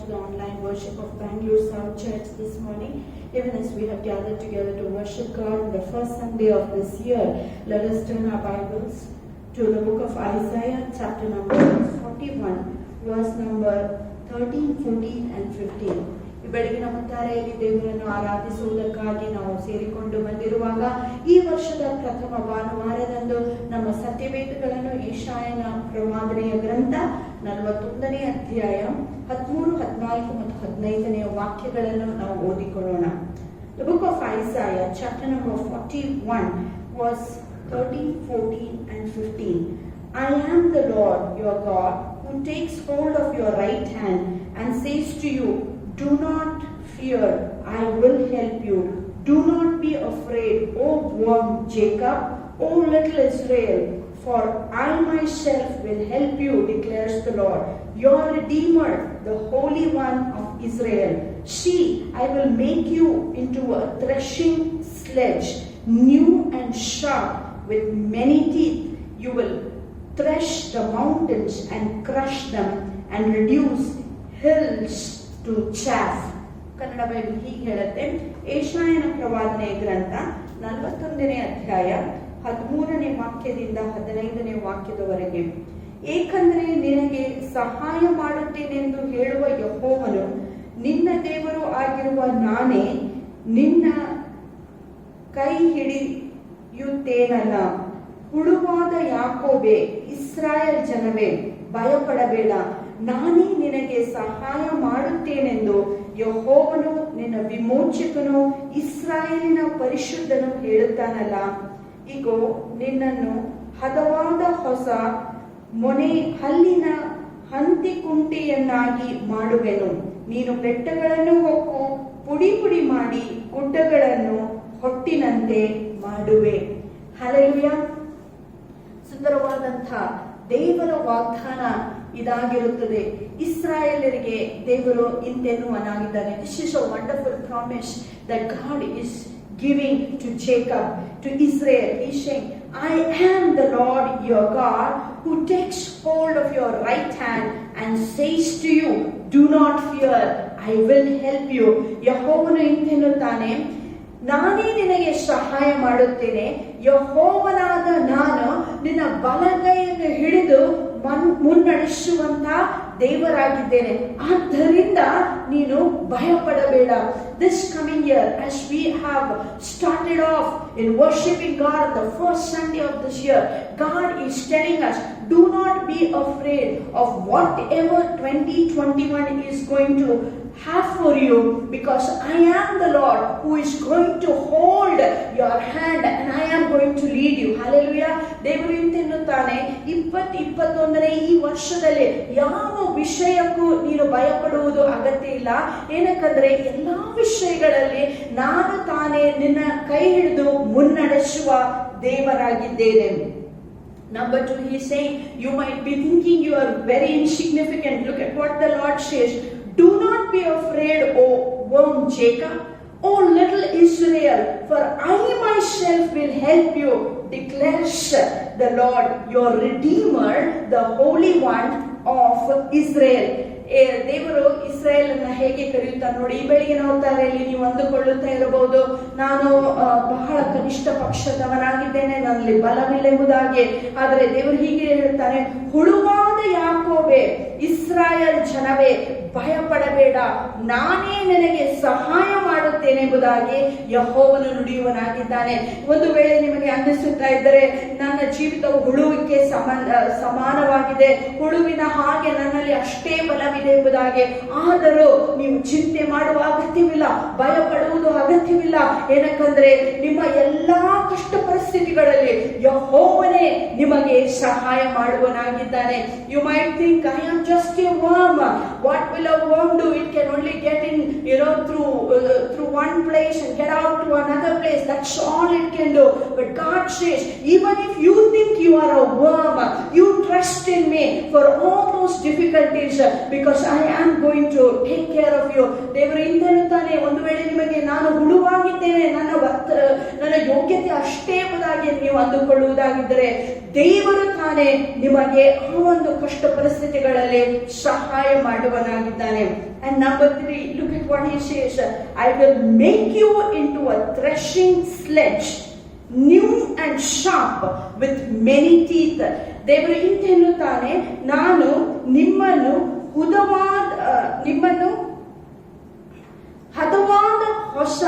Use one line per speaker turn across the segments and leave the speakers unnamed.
to the online worship of Bangalore South Church this morning. Even as we have gathered together to worship God on the first Sunday of this year, let us turn our Bibles to the book of Isaiah, chapter number 41, verse number 13, 14 and 15. ಈ ಬೆಳಗಿನ ಹೊತ್ತಾರೆಯಲ್ಲಿ ದೇವರನ್ನು ಆರಾಧಿಸುವುದಕ್ಕಾಗಿ ನಾವು ಸೇರಿಕೊಂಡು ಬಂದಿರುವಾಗ ಈ ವರ್ಷದ ಪ್ರಥಮ ಭಾನುವಾರದಂದು ನಮ್ಮ ಸತ್ಯವೇದಗಳನ್ನು ಯೆಶಾಯನ ಪ್ರವಾದನೆಯ ಗ್ರಂಥ 41ನೇ ಅಧ್ಯಾಯ 13, 14 ಮತ್ತು 15ನೇ ವಾಕ್ಯಗಳನ್ನು ನಾವು ಓದಿಕೊಳ್ಳೋಣ. The book of Isaiah, chapter number 41, verse 13, 14 and 15. I am the Lord your God who takes hold of your right hand and says to you, do not fear, I will help you. Do not be afraid, O worm Jacob, O little Israel, for I myself will help you, declares the Lord, your Redeemer, the Holy One of Israel. See, I will make you into a threshing sledge, new and sharp, with many teeth. You will thresh the mountains and crush them and reduce hills to chaff. Kannada Bible ಹೀಗೆ ಹೇಳುತ್ತೆ, ಯೆಶಾಯನ ಪ್ರವಾದನೆಯ ಗ್ರಂಥ 41ನೇ ಅಧ್ಯಾಯ 13ನೇ ವಾಕ್ಯದಿಂದ 15ನೇ ವಾಕ್ಯದವರೆಗೆ. ಏಕೆಂದರೆ ನಿನಗೆ ಸಹಾಯ ಮಾಡುತ್ತೇನೆಂದು ಹೇಳುವ ಯೆಹೋವನು ನಿನ್ನ ದೇವರು ಆಗಿರುವ ನಾನೇ ನಿನ್ನ ಕೈ ಹಿಡಿಯುತ್ತೇನಲ್ಲ. ಹುಳುವಾದ ಯಾಕೋಬೇ, ಇಸ್ರಾಯೇಲ್ ಜನವೇ, ಭಯಪಡಬೇಡ, ನಾನೇ ನಿನಗೆ ಸಹಾಯ ಮಾಡುತ್ತೇನೆಂದು ಯೆಹೋವನು ನಿನ್ನ ವಿಮೋಚಕನು ಇಸ್ರಾಯೇಲಿನ ಪರಿಶುದ್ಧನು ಹೇಳುತ್ತಾನಲ್ಲ. ಇಗೋ, ನಿನ್ನನ್ನು ಹದವಾದ ಹೊಸ ಮೊನೆ ಹಲ್ಲಿನ ಹಂತಿಕುಂಟೆಯನ್ನಾಗಿ ಮಾಡುವೆನು. ನೀನು ಬೆಟ್ಟಗಳನ್ನು ಹೊಕ್ಕು ಪುಡಿ ಪುಡಿ ಮಾಡಿ ಗುಡ್ಡಗಳನ್ನು ಹೊಟ್ಟಿನಂತೆ ಮಾಡುವೆ. ಹಲ್ಲೆಲೂಯಾ. ಸುಂದರವಾದಂಥ ದೇವರ ವಾಗ್ದಾನ ಇದಾಗಿರುತ್ತದೆ. ಇಸ್ರಾಯೇಲರಿಗೆ ದೇವರು ಇಂತೆನ್ನುವನಾಗಿದ್ದಾನೆ. This is a wonderful promise that God is giving to Jacob, to Israel. He is saying, I am the Lord your God who takes hold of your right hand and says to you, do not fear, I will help you. ಯೆಹೋವನು ಇಂತೆನ್ನುತ್ತಾನೆ, ನಾನೇ ನಿನಗೆ ಸಹಾಯ ಮಾಡುತ್ತೇನೆ. ಯೆಹೋವನಾದ ನಾನು ನಿನ್ನ ಬಲಗೈಯನ್ನು ಹಿಡಿದು ಮುನ್ನಡೆಸುವಂತ ದೇವರಾಗಿದ್ದೇನೆ. ಆದ್ದರಿಂದ ನೀನು ಭಯಪಡಬೇಡ. This coming year, as we have started off in worshiping God the first Sunday of this year, God is telling us, do not be afraid of whatever 2021 is going to have for you, because I am the Lord who is going to hold your hand and I am going to lead you. Hallelujah. ದೇವರು ಇಂತೆನ್ನುತ್ತಾನೆ, 2021ನೇ ಈ ವರ್ಷದಲ್ಲಿ ಯಾವ ವಿಷಯಕ್ಕೂ ನೀನು ಭಯಪಡುವುದು ಅಗತ್ಯ ಇಲ್ಲ. ಏನಕ್ಕಂದ್ರೆ ಎಲ್ಲಾ ವಿಷಯಗಳಲ್ಲಿ ನಾನು ತಾನೇ ನಿನ್ನ ಕೈ ಹಿಡಿದು ಮುನ್ನಡೆಸುವ ದೇವರಾಗಿದ್ದೇನೆ. Number 2, he is saying, you might be thinking you are very insignificant. Look at what the Lord says. Do not be afraid, O worm Jacob, O little Israel, for I myself will help you, declares the Lord, your Redeemer, the Holy One of Israel. ದೇವರು ಇಸ್ರಾಯೇಲ್ ಅನ್ನ ಹೇಗೆ ಕರೆಯುತ್ತಾರೆ ನೋಡಿ. ಈ ಬೆಳಗಿನ ಹೊತ್ತಾರೆಯಲ್ಲಿ ನೀವು ಅಂದುಕೊಳ್ಳುತ್ತಾ ಇರಬಹುದು, ನಾನು ಬಹಳ ಕನಿಷ್ಠ ಪಕ್ಷದವನಾಗಿದ್ದೇನೆ, ನನ್ನಲ್ಲಿ ಬಲವಿಲ್ಲೆಂಬುದಾಗಿ. ಆದರೆ ದೇವರು ಹೀಗೆ ಹೇಳುತ್ತಾನೆ, ಹುಳುವಾದ ಯಾಕೋಬೇ, ಇಸ್ರಾಯೇಲ್ ಜನವೇ, ಭಯಪಡಬೇಡ, ನಾನೇ ನಿನಗೆ ಸಹಾಯ ಮಾಡುತ್ತೇನೆ ಎಂಬುದಾಗಿ ಯೆಹೋವನು ನುಡಿಯುವನಾಗಿದ್ದಾನೆ. ಒಂದು ವೇಳೆ ನಿಮಗೆ ಅನ್ನಿಸುತ್ತಾ ಇದ್ದರೆ ನನ್ನ ಜೀವಿತವು ಹುಳುವಿಗೆ ಸಮಾನವಾಗಿದೆ, ಹುಳುವಿನ ಹಾಗೆ ನನ್ನಲ್ಲಿ ಅಷ್ಟೇ ಬಲವಿದೆ ಎಂಬುದಾಗಿ, ಆದರೂ ನೀವು ಚಿಂತೆ ಮಾಡುವ ಅಗತ್ಯವಿಲ್ಲ, ಭಯಪಡುವುದು ಅಗತ್ಯವಿಲ್ಲ. ಏನಕ್ಕಂದ್ರೆ ನಿಮ್ಮ ಎಲ್ಲಾ ಕಷ್ಟ ಪರಿಸ್ಥಿತಿಗಳಲ್ಲಿ ಯೆಹೋವನೇ ನಿಮಗೆ ಸಹಾಯ ಮಾಡುವನಾಗಿದ್ದಾನೆ. You might think, I am just a worm. What will a worm do? It can only get in through one place and get out to another place. That's all it can do. But God says, even if you think you are a worm, you trust in me for all those difficulties, because I am going to take care of you. ದೇವರು ಇಂತೆನ್ನುತ್ತಾನೆ, ಒಂದು ವೇಳೆ ನಿಮಗೆ ನಾನು ಹುಳುವಾಗಿದ್ದೇನೆ, ನನ್ನ ಯೋಗ್ಯತೆ ಅಷ್ಟೇ ಎಂಬುದಾಗಿ ನೀವು ಅಂದುಕೊಳ್ಳುವುದಾಗಿದ್ದರೆ, ದೇವರು ತಾನೇ ನಿಮಗೆ ಆ ಒಂದು ಕಷ್ಟ ಪರಿಸ್ಥಿತಿಗಳಲ್ಲಿ ಸಹಾಯ ಮಾಡುವನಾಗಿದ್ದಾನೆ. And number 3, look at what he says, I will make you into a threshing sledge, new and sharp with many teeth. ದೇವರು ಇಂತೆನ್ನುತ್ತಾನೆ, ನಾನು ನಿಮ್ಮನ್ನು ಹದವಾದ ಹೊಸ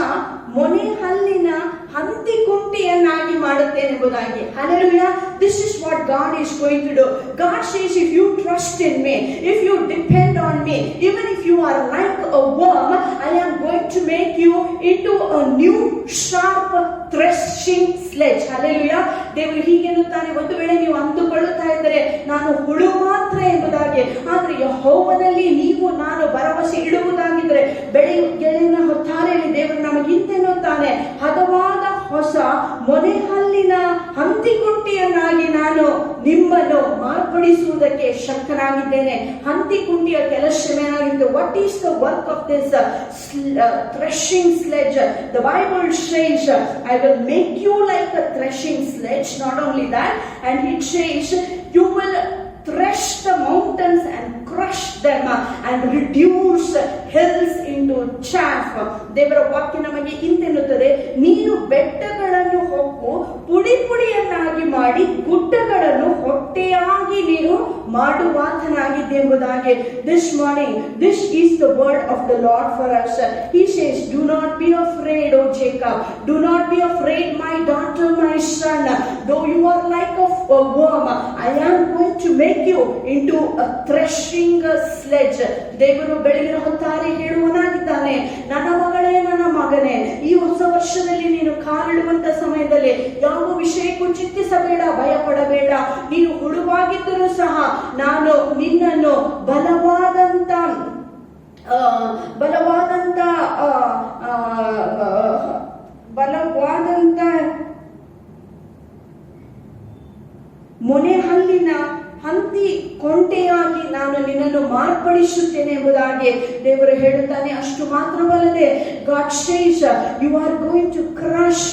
ಮೊನೆ ಹಲ್ಲಿನ ಹಂತಿಕುಂಟಿಯನ್ನಾಗಿ ಮಾಡುತ್ತೇನೆಂಬುದಾಗಿ. Hallelujah. This is what God is going to do. God says, if you trust in me, if you depend on me, even if you are like a worm, I am going to make you into a new sharp threshing sledge. Hallelujah. ದೇವರು ಹೀಗೆ ಎನ್ನುತ್ತಾನೆ, ಒಂದು ವೇಳೆ ನೀವು ಅಂದುಕೊಳ್ಳುತ್ತಾ ಇದ್ದರೆ ನಾನು ಹುಳು ಮಾತ್ರ ಎಂಬುದಾಗಿ, ಆದರೆ ಯೆಹೋವನಲ್ಲಿ ನೀವು ನಾನು ಭರವಸೆ ಇಡುವುದಾಗಿದ್ದರೆ, ಬೆಳಗಿನ ಹೊತ್ತಾರೆಯಲ್ಲಿ ದೇವರು ನಮಗಿಂತೆನ್ನುತ್ತಾನೆ, ಹದವಾದ ಹೊಸ ಮೊನೆಹಲ್ಲಿನ ಹಂತಿಕುಂಟಿಯನ್ನಾಗಿ ನಾನು ನಿಮ್ಮನ್ನು ಮಾರ್ಪಡಿಸುವುದಕ್ಕೆ ಶಕ್ತನಾಗಿದ್ದೇನೆ. ಹಂತಿಕುಂಟಿಯ ಕೆಲಸವೇನಾಗಿತ್ತು? What is the work of this threshing sledge? The Bible says, I will make you like a threshing sledge. Not only that, and it says, you will thresh the mountains and crush them and reduce hills into chaff. ದೇವರ ವಾಕ್ಯ ನಮಗೆ ಇಂತೆನ್ನುತ್ತದೆ, ನೀನು ಬೆಟ್ಟಗಳನ್ನು ಹೊಕ್ಕು ಪುಡಿ ಪುಡಿಯನ್ನಾಗಿ ಮಾಡಿ ಗುಡ್ಡಗಳನ್ನು ಹೊಟ್ಟೆಯಾಗಿ ನೀನು ಮಾಡುವಾತನಾಗಿದ್ದೆ ಎಂಬುದಾಗಿ. This morning, this is the word of the Lord for us. He says, do not be afraid, O Jacob. Do not be afraid, my daughter, my son. Though you are like a worm, I am going to make you into a threshing sledge. ದೇವರು ಬೆಳಗಿನ ಹೊತ್ತಾರೆ ಹೇಳುವನಾಗಿದ್ದಾನೆ, ನನ್ನ ಮಗಳೇ, ನನ್ನ ಮಗನೇ, ಈ ಹೊಸ ವರ್ಷದಲ್ಲಿ ನೀನು ಕಾಲಿಡುವಂತ ಸಮಯದಲ್ಲಿ ಯಾವ ವಿಷಯಕ್ಕೂ ಚಿಂತಿಸಬೇಡ, ಭಯಪಡಬೇಡ. ನೀನು ಹುಳುವಾಗಿದ್ದರೂ ಸಹ ನಾನು ನಿನ್ನನ್ನು ಬಲವಾದಂತ ಮೊನೆಹಲ್ಲಿನ ಹಂತಿ ಕೊಂಟೆಯಾಗಿ ನಾನು ನಿನ್ನನ್ನು ಮಾರ್ಪಡಿಸುತ್ತೇನೆ ಎಂಬುದಾಗಿ ದೇವರು ಹೇಳುತ್ತಾನೆ. ಅಷ್ಟು ಮಾತ್ರವಲ್ಲದೆ, God says, you are going to crush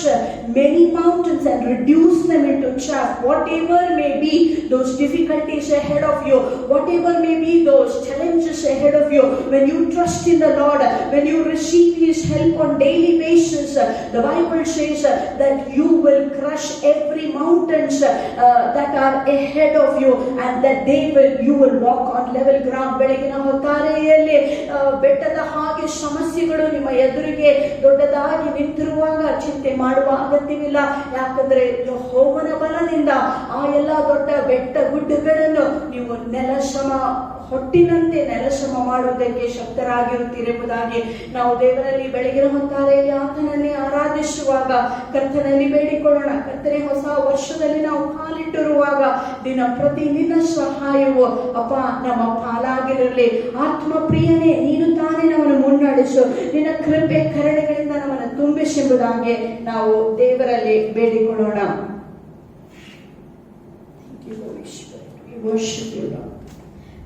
many mountains and reduce them into chaff. Whatever may be those difficulties ahead of you, whatever may be those challenges ahead of you, when you trust in the Lord, when you receive His help on daily basis, the Bible says that you will crush every mountains that are ahead of you, and that you will walk on level ground. ಬೆಳಗಿನ ಹೊತ್ತಾರೆಯಲ್ಲಿ ಬೆಟ್ಟದ ಹಾಗೆ ಸಮಸ್ಯೆಗಳು ನಿಮ್ಮ ಎದುರಿಗೆ ದೊಡ್ಡದಾಗಿ ನಿಂತಿರುವಾಗ ಚಿಂತೆ ಮಾಡುವ ಅಗತ್ಯವಿಲ್ಲ. ಯಾಕಂದ್ರೆ ಯೆಹೋವನ ಬಲದಿಂದ ಆ ಎಲ್ಲ ದೊಡ್ಡ ಬೆಟ್ಟ ಗುಡ್ಡಗಳನ್ನು ನೀವು ಹೊಟ್ಟಿನಂತೆ ನೆಲಸಮ ಮಾಡುವುದಕ್ಕೆ ಶಕ್ತರಾಗಿರುತ್ತೀರೆಂಬುದಾಗಿ ನಾವು ದೇವರಲ್ಲಿ ಬೆಳಗಿನ ಹೊತ್ತಾರೆಯಲ್ಲಿ ಆತನನ್ನೇ ಆರಾಧಿಸುವಾಗ ಕರ್ತನಲ್ಲಿ ಬೇಡಿಕೊಳ್ಳೋಣ. ಕರ್ತನೆ, ಹೊಸ ವರ್ಷದಲ್ಲಿ ನಾವು ಕಾಲಿಟ್ಟಿರುವಾಗ ದಿನ ಪ್ರತಿ ನಿನ್ನ ಸಹಾಯವು ಅಪ್ಪ ನಮ್ಮ ಪಾಲಾಗಿರಲಿ. ಆತ್ಮ ಪ್ರಿಯನೇ, ನೀನು ತಾನೇ ನಮ್ಮನ್ನು ಮುನ್ನಡೆಸು, ನಿನ್ನ ಕೃಪೆ ಕರುಣೆಗಳಿಂದ ನಮ್ಮನ್ನು ತುಂಬಿಸೆಂಬುದಾಗಿ ನಾವು ದೇವರಲ್ಲಿ ಬೇಡಿಕೊಳ್ಳೋಣ.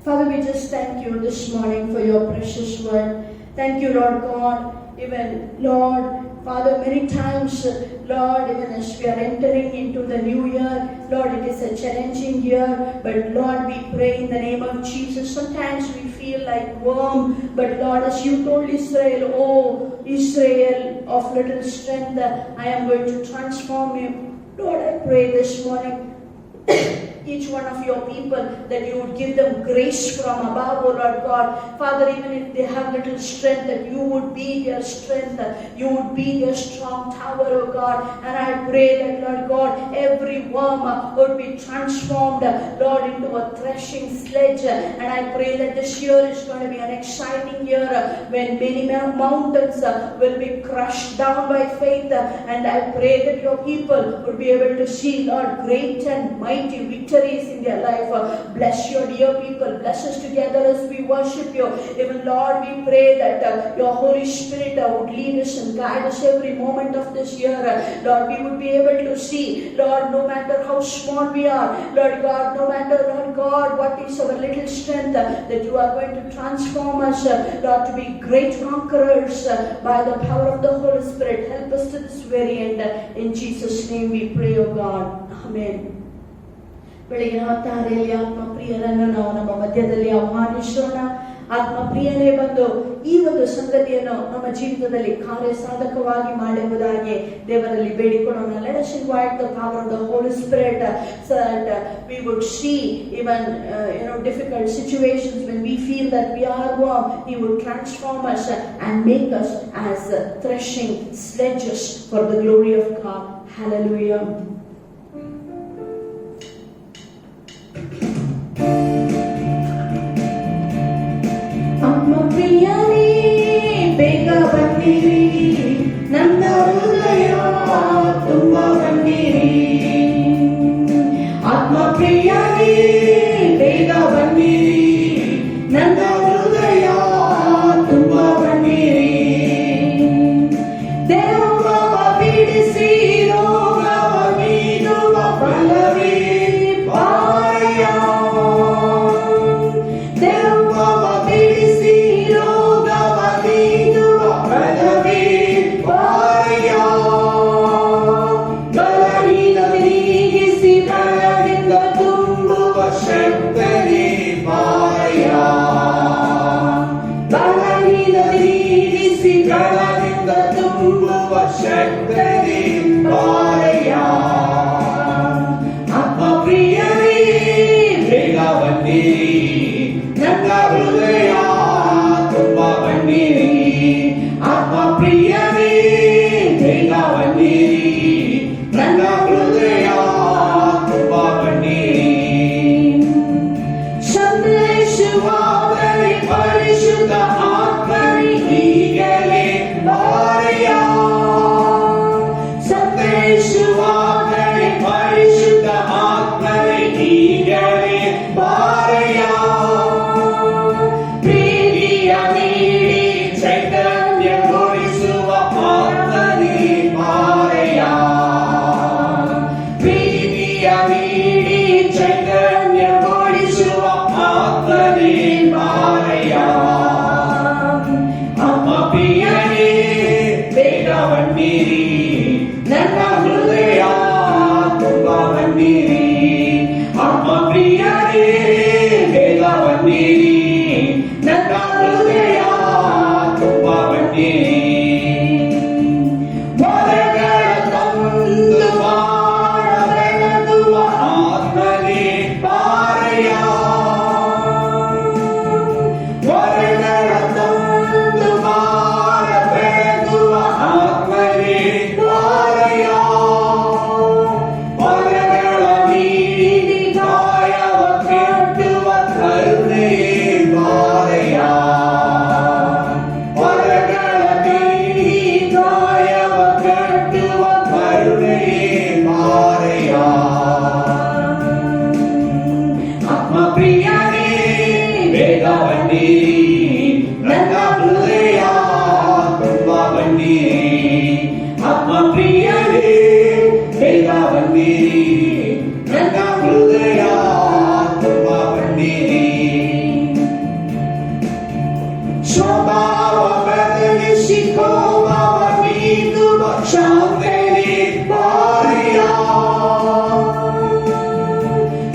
Father, we just thank you this morning for your precious word. Thank you, Lord God. Even, Lord, Father, many times, Lord, even as we are entering into the new year, Lord, it is a challenging year, but Lord, we pray in the name of Jesus. Sometimes we feel like worm, but Lord, as you told Israel, oh, Israel of little strength, I am going to transform you. Lord, I pray this morning, each one of your people, that you would give them grace from above, oh Lord God. Father, even if they have little strength, that you would be their strength, you would be their strong tower, oh God. And I pray that, Lord God, every worm would be transformed, Lord, into a threshing sledge. And I pray that this year is going to be an exciting year when many mountains will be crushed down by faith. And I pray that your people would be able to see, Lord, great and mighty victory victories in their life. Bless your dear people. Bless us together as we worship you. Even Lord, we pray that your Holy Spirit would lead us and guide us every moment of this year. Lord, we would be able to see, Lord, no matter how small we are, Lord God, no matter, Lord God, what is our little strength, that you are going to transform us, Lord, to be great conquerors by the power of the Holy Spirit. Help us to this very end. In Jesus' name we pray, O God. Amen. ಬೆಳಗಿನ ಹೊತ್ತಾರೆಯಲ್ಲಿ ಆತ್ಮಪ್ರಿಯರನ್ನು ನಾವು ನಮ್ಮ ಮಧ್ಯದಲ್ಲಿ ಆಹ್ವಾನಿಸೋಣ. ಆತ್ಮಪ್ರಿಯನೇ ಬಂದು ಈ ಒಂದು ಸಂಗತಿಯನ್ನು ನಮ್ಮ ಜೀವಿತದಲ್ಲಿ ಕಾರ್ಯ ಸಾಧಕವಾಗಿ ಮಾಡುವುದಾಗಿ ದೇವರಲ್ಲಿ ಬೇಡಿಕೊಳ್ಳೋಣ. Let us invite the power of the Holy Spirit so that we would see even difficult situations when we feel that we are warm. He would transform us and make us as threshing sledges for the glory of God. Hallelujah. ಆತ್ಮಪ್ರಿಯನೇ ಬೇಗ ಬನ್ನಿರಿ, ನನ್ನ ಹೃದಯ ತುಂಬ ಬನ್ನಿರಿ. ಆತ್ಮಪ್ರಿಯನೇ ಬೇಗ ಬನ್ನಿರಿ, ನನ್ನ ಹೃದಯ ತುಂಬ ಬನ್ನಿರಿ. ದೇವವ ಬಿಡಿಸಿ ರೋಗವ ನೀಡುವ ಬಲವೇ ಪಾಯ. ಆತ್ಮಪ್ರಿಯನೇ ಬೇಗ ಬನ್ನಿರಿ, ನನ್ನ ಹೃದಯ ತುಂಬ ಬನ್ನಿರಿ. ಆತ್ಮಪ್ರಿಯನೇ ಬೇಗ ಬನ್ನಿರಿ, ನನ್ನ ಹೃದಯ ತುಂಬ ಬನ್ನಿರಿ. ಸಂದೇಶವಾಗಲಿ ಪರಿಶುದ್ಧ ಆತ್ಮನೇ ಈಗಲೇ ಬಾರೆಯ. ಸಂದೇಶವಾಗಲಿ ಪರಿಶುದ್ಧ ಆತ್ಮನೇ ಈಗಲೇ ಬಾರೆಯ. ಪ್ರೀತಿಯ ನೀಡಿ ಚೈತನ್ಯಗೊಳಿಸುವ ಆತ್ಮನೇ ಬಾರೆಯ. ಪ್ರೀತಿಯ ನೀಡಿ ಚೈತನ್ಯಗೊಳಿಸುವ ಆತ್ಮನೇ ಬಾರೆಯ. ಆತ್ಮಪ್ರಿಯನೇ ಬೇಗ ಬನ್ನಿರಿ, ನನ್ನ ಹೃದಯ ತುಂಬ ಬನ್ನಿರಿ. ಆತ್ಮಪ್ರಿಯನೇ ಬೇಗ ಬನ್ನಿರಿ, ನನ್ನ ಹೃದಯ ತುಂಬ ಬನ್ನಿರಿ. ವರಗಳ ತಂದು ಬಾಳ ಬೆಳಗುವ ಆತ್ಮನೇ ಬಾರೆಯ. ವರಗಳ ತಂದು ಬಾಳ ಬೆಳಗುವ ಆತ್ಮನೇ ಬಾರೆಯ. ವರಗಳ ನೀಡಿ ಗಾಯವ ಕಟ್ಟುವ ಕರುಣೆಯೇ ಬಾರೆಯ. ವರಗಳ ನೀಡಿ ಗಾಯವ ಕಟ್ಟುವ ಕರುಣೆಯೇ ಬಾರೆಯ. ಆತ್ಮಪ್ರಿಯನೇ ಬೇಗ ಬನ್ನಿರಿ, ನನ್ನ ಹೃದಯ ತುಂಬ ಬನ್ನಿರಿ. ಆತ್ಮಪ್ರಿಯನೇ ಬೇಗ ಬನ್ನಿರಿ, ನನ್ನ ಹೃದಯ ತುಂಬ ಬನ್ನಿರಿ. ಸ್ವಭಾವ ಬದಲಿಸಿ ಕೋಪವ ನೀಡುವ ಶಾಂತನೇ ಬಾರೆಯ.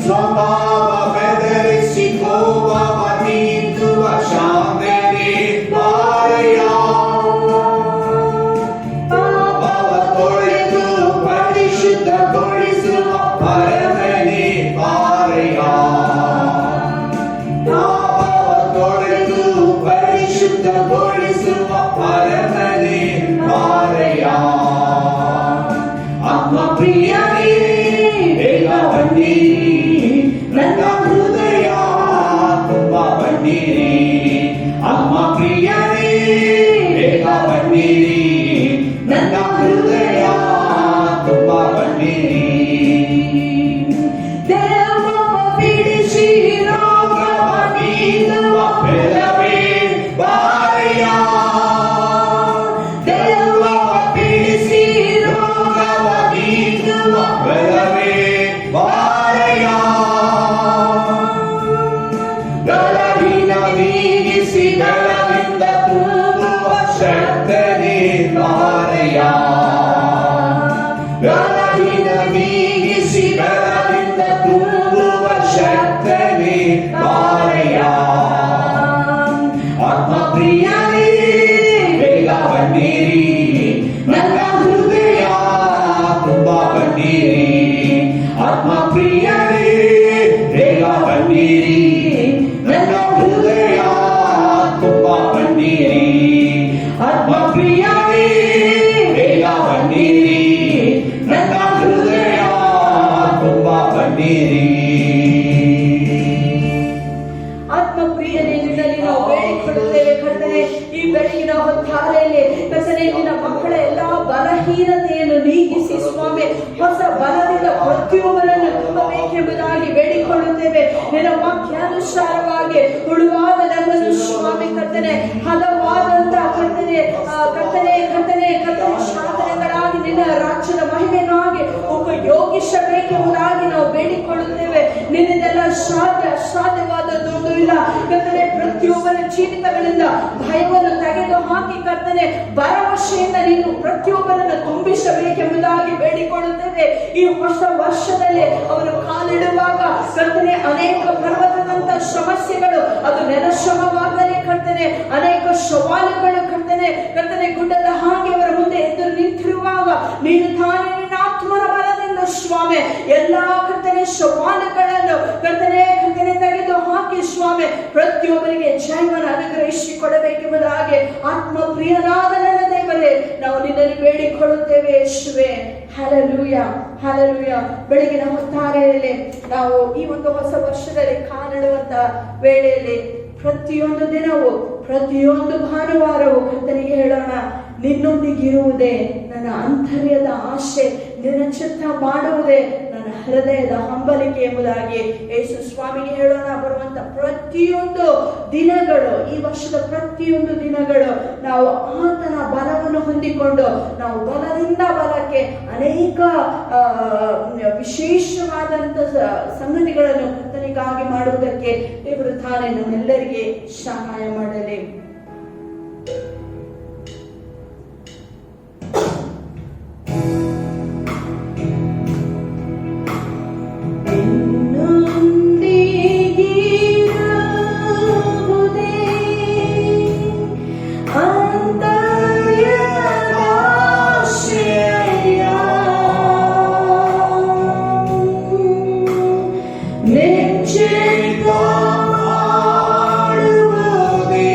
ಸ್ವಭಾವ ಬದಲಿಸಿ ಕೋಪವ ನೀಡುವ ಶಾಂತನೇ ಬಾರೆಯ. ಪಾಪವ ತೊಳೆದು ಪರಿಶುದ್ಧಗೊಳಿಸುವ ಪರಮನೇ ಬಾರೆಯ. ಪಾಪವ ತೊಳೆದು ಪರಿಶುದ್ಧಗೊಳಿಸುವ ಪರಮನೇ ಬಾರೆಯ. ಆತ್ಮಪ್ರಿಯನೇ ಬೇಗ ಬನ್ನಿರಿ, ನನ್ನ ಹೃದಯ ತುಂಬ ಬನ್ನಿರಿ. ಆತ್ಮಪ್ರಿಯನೇ ಬೇಗ ಬನ್ನಿರಿ, ನನ್ನ ಹೃದಯ ತುಂಬ ಬನ್ನಿರಿ. ದೇವ ಪ್ರಿಯನೇ
ಬೇಗ ಬನ್ನಿರಿ, ನನ್ನ ಹೃದಯ ತುಂಬಾ ಬನ್ನಿರಿ. ಆತ್ಮ ಪ್ರಿಯನೇ ಬೇಗ ಬನ್ನಿರಿ, ನನ್ನ ಹೃದಯ ತುಂಬಾ ಬನ್ನಿರಿ. ಆತ್ಮ ಪ್ರಿಯನೇ ಬೇಗ ಬನ್ನಿರಿ, ನನ್ನ ಹೃದಯ ತುಂಬಾ ಬನ್ನಿರಿ.
ಆತ್ಮ ಪ್ರಿಯನೇ, ನಿನ್ನಲ್ಲಿ ನಾವು ಬೇಡಿಕೊಳ್ಳುತ್ತೇವೆ ಕರ್ತನೆ. ಈ ಬೆಳಗಿನ ಹೊತ್ತಾರೆಯಲ್ಲಿ ಕರ್ತನೆ, ನಿನ್ನ ಮಕ್ಕಳ ಎಲ್ಲಾ ಬಲಹೀನತೆಯನ್ನು ನೀಗಿಸಿ ಸ್ವಾಮಿ, ಹೊಸ ಬಲದಿಂದ ಪ್ರತಿಯೊಬ್ಬರನ್ನು ತುಂಬಬೇಕೆಂಬುದಾಗಿ ಬೇಡಿಕೊಳ್ಳುತ್ತೇವೆ. ನಿನ್ನ ವಾಕ್ಯಾನುಸಾರವಾಗಿ ಹುಳುವಾದ ನಮ್ಮನ್ನು ಸ್ವಾಮಿ ಕರ್ತನೆ, ಹಲವಾದಂತ ಕರ್ತನೆ ಕರ್ತನೆ ಕರ್ತನೆ ಕರ್ತನೆ ಸಾಧನೆಗಳಾಗಿ ನಿನ್ನ ರಾಜ್ಯದ ಮಹಿಮೆಗಾಗಿ ಉಪಯೋಗಿಸಬೇಕೆಂಬುದಾಗಿ ನಾವು ಬೇಡಿಕೊಳ್ಳುತ್ತೇವೆ. ನಿನ್ನಿಂದೆಲ್ಲ ಸಾಧ್ಯವಾದದ್ದೊಂದು ಇಲ್ಲ ಕರ್ತನೆ. ಪ್ರತಿಯೊಬ್ಬರ ಜೀವಿತಗಳಿಂದ ಭಯವನ್ನು ತೆಗೆದು ಹಾಕಿ ಕರ್ತನೆ, ಭರವಸೆಯಿಂದ ನೀನು ಪ್ರತಿಯೊಬ್ಬರನ್ನು ತುಂಬಿಸಬೇಕೆಂಬುದಾಗಿ ಬೇಡಿಕೊಳ್ಳುತ್ತೇವೆ. ಈ ಹೊಸ ವರ್ಷದಲ್ಲಿ ಅವರು ಕಾಲಿಡುವಾಗ ಕರ್ತನೆ, ಅನೇಕ ಪರ್ವತದಂತ ಸಮಸ್ಯೆಗಳು ಅದು ನೆನಶ್ರಮವಾಗಲೇ ಕರ್ತನೆ, ಅನೇಕ ಸವಾಲುಗಳು ಕರ್ತನೆ ಕರ್ತನೆ ಗುಡ್ಡದ ಹಾಗೆ ಅವರ ಮುಂದೆ ಎದುರು ನಿಂತಿರುವಾಗ ನೀನು ತಾನೇ ನಿನ್ನ ಆತ್ಮನ ಬಲದಿಂದ ಸ್ವಾಮಿ ಎಲ್ಲಾ ಕರ್ತನೆ ಸವಾಲುಗಳನ್ನು ಕರ್ತನೆ ಕರ್ತನೆ ತೆಗೆದು ಹಾಕಿ ಸ್ವಾಮಿ ಪ್ರತಿಯೊಬ್ಬರಿಗೆ ಜಯವನ್ನು ಅನುಗ್ರಹಿಸಿ ಕೊಡಬೇಕೆಂಬುದಾಗಿ ಆತ್ಮ ಪ್ರಿಯನಾದ ನನ್ನ ದೇವರೇ ನಾವು ನಿನ್ನಲ್ಲಿ ಬೇಡಿಕೊಳ್ಳುತ್ತೇವೆ ಯೇಸುವೇ. Hallelujah hallelujah. ಬೆಳಗಿನ ಹೊತ್ತಾರೆಯಲ್ಲಿ ನಾವು ಈ ಒಂದು ಹೊಸ ವರ್ಷದಲ್ಲಿ ಕಾಲಿಡುವಂತ ವೇಳೆಯಲ್ಲಿ ಪ್ರತಿಯೊಂದು ದಿನವೂ ಪ್ರತಿಯೊಂದು ಭಾನುವಾರವೂ ಕರ್ತನಿಗೆ ಹೇಳೋಣ, ನಿನ್ನೊಂದಿಗಿರುವುದೇ ನನ್ನ ಅಂತರ್ಯದ ಆಶೆ, ನಿನ್ನ ಚಿತ್ತ ಮಾಡುವುದೇ ನನ್ನ ಹೃದಯದ ಹಂಬಲಿಕೆ ಎಂಬುದಾಗಿ ಯೇಸು ಸ್ವಾಮಿಗೆ ಹೇಳೋಣ. ಬರುವಂತ ಪ್ರತಿಯೊಂದು ದಿನಗಳು, ಈ ವರ್ಷದ ಪ್ರತಿಯೊಂದು ದಿನಗಳು ನಾವು ಆತನ ಬಲವನ್ನು ಹೊಂದಿಕೊಂಡು ನಾವು ಬಲದಿಂದ ಬಲಕ್ಕೆ ಅನೇಕ ವಿಶೇಷವಾದಂತ ಸಂಗತಿಗಳನ್ನು ಕರ್ತನಿಗಾಗಿ ಮಾಡುವುದಕ್ಕೆ ದೇವರು ತಾನೇ ನಮ್ಮೆಲ್ಲರಿಗೆ ಸಹಾಯ ಮಾಡಲಿ.
ನಿಶ್ಚಿತ ಮಾಡುವುದೇ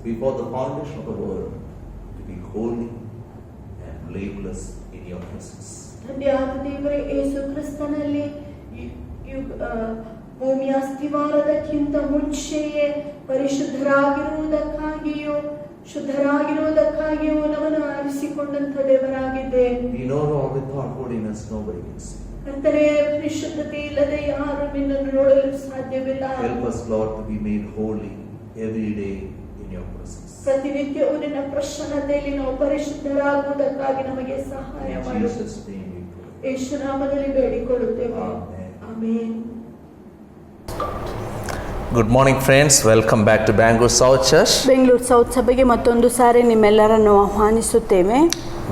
before the foundation of the world to be holy and blameless in your presence.
ತಂದೆಯಾದ ದೇವರೇ, ಯೇಸು ಕ್ರಿಸ್ತನಲ್ಲಿ ಭೂಮಿಯ ಅಸ್ತಿವಾರದಕ್ಕಿಂತ ಮುಂಚೆಯೇ ಪರಿಶುದ್ಧರಾಗಿರುವುದಕ್ಕಾಗಿಯೂ ಶುದ್ಧರಾಗಿರುವುದಕ್ಕಾಗಿಯೂ ನಮ್ಮನ್ನು ಆರಿಸಿಕೊಂಡಂತ ದೇವರಾಗಿದೆ.
We know, Lord, without holiness nobody can see.
ಕರ್ತನೇ, ಪರಿಶುದ್ಧತೆ ಇಲ್ಲದೆ ಯಾರು ನಿನ್ನನ್ನು ನೋಡಲು ಸಾಧ್ಯವಿಲ್ಲ.
Help us, Lord, to be made holy every day in your presence.
ಪ್ರತಿನಿತ್ಯವೂ ನಿನ್ನ ಪ್ರಸನ್ನತೆಯಲ್ಲಿ ನಾವು ಪರಿಶುದ್ಧರಾಗುವುದಕ್ಕಾಗಿ ನಮಗೆ ಸಹಾಯ
In
ಮಾಡು.
Jesus' name we pray.
ಯೇಸು ನಾಮದಲ್ಲಿ ಬೇಡಿಕೊಳ್ಳುತ್ತೇವೆ.
Amen.
Amen.
Good morning, friends. Welcome back to Bangalore South Church.
Bengaluru south ಸಭೆಗೆ ಮತ್ತೊಂದು ಸಾರಿ ನಿಮ್ಮೆಲ್ಲರನ್ನು ಆಹ್ವಾನಿಸುತ್ತೇವೆ.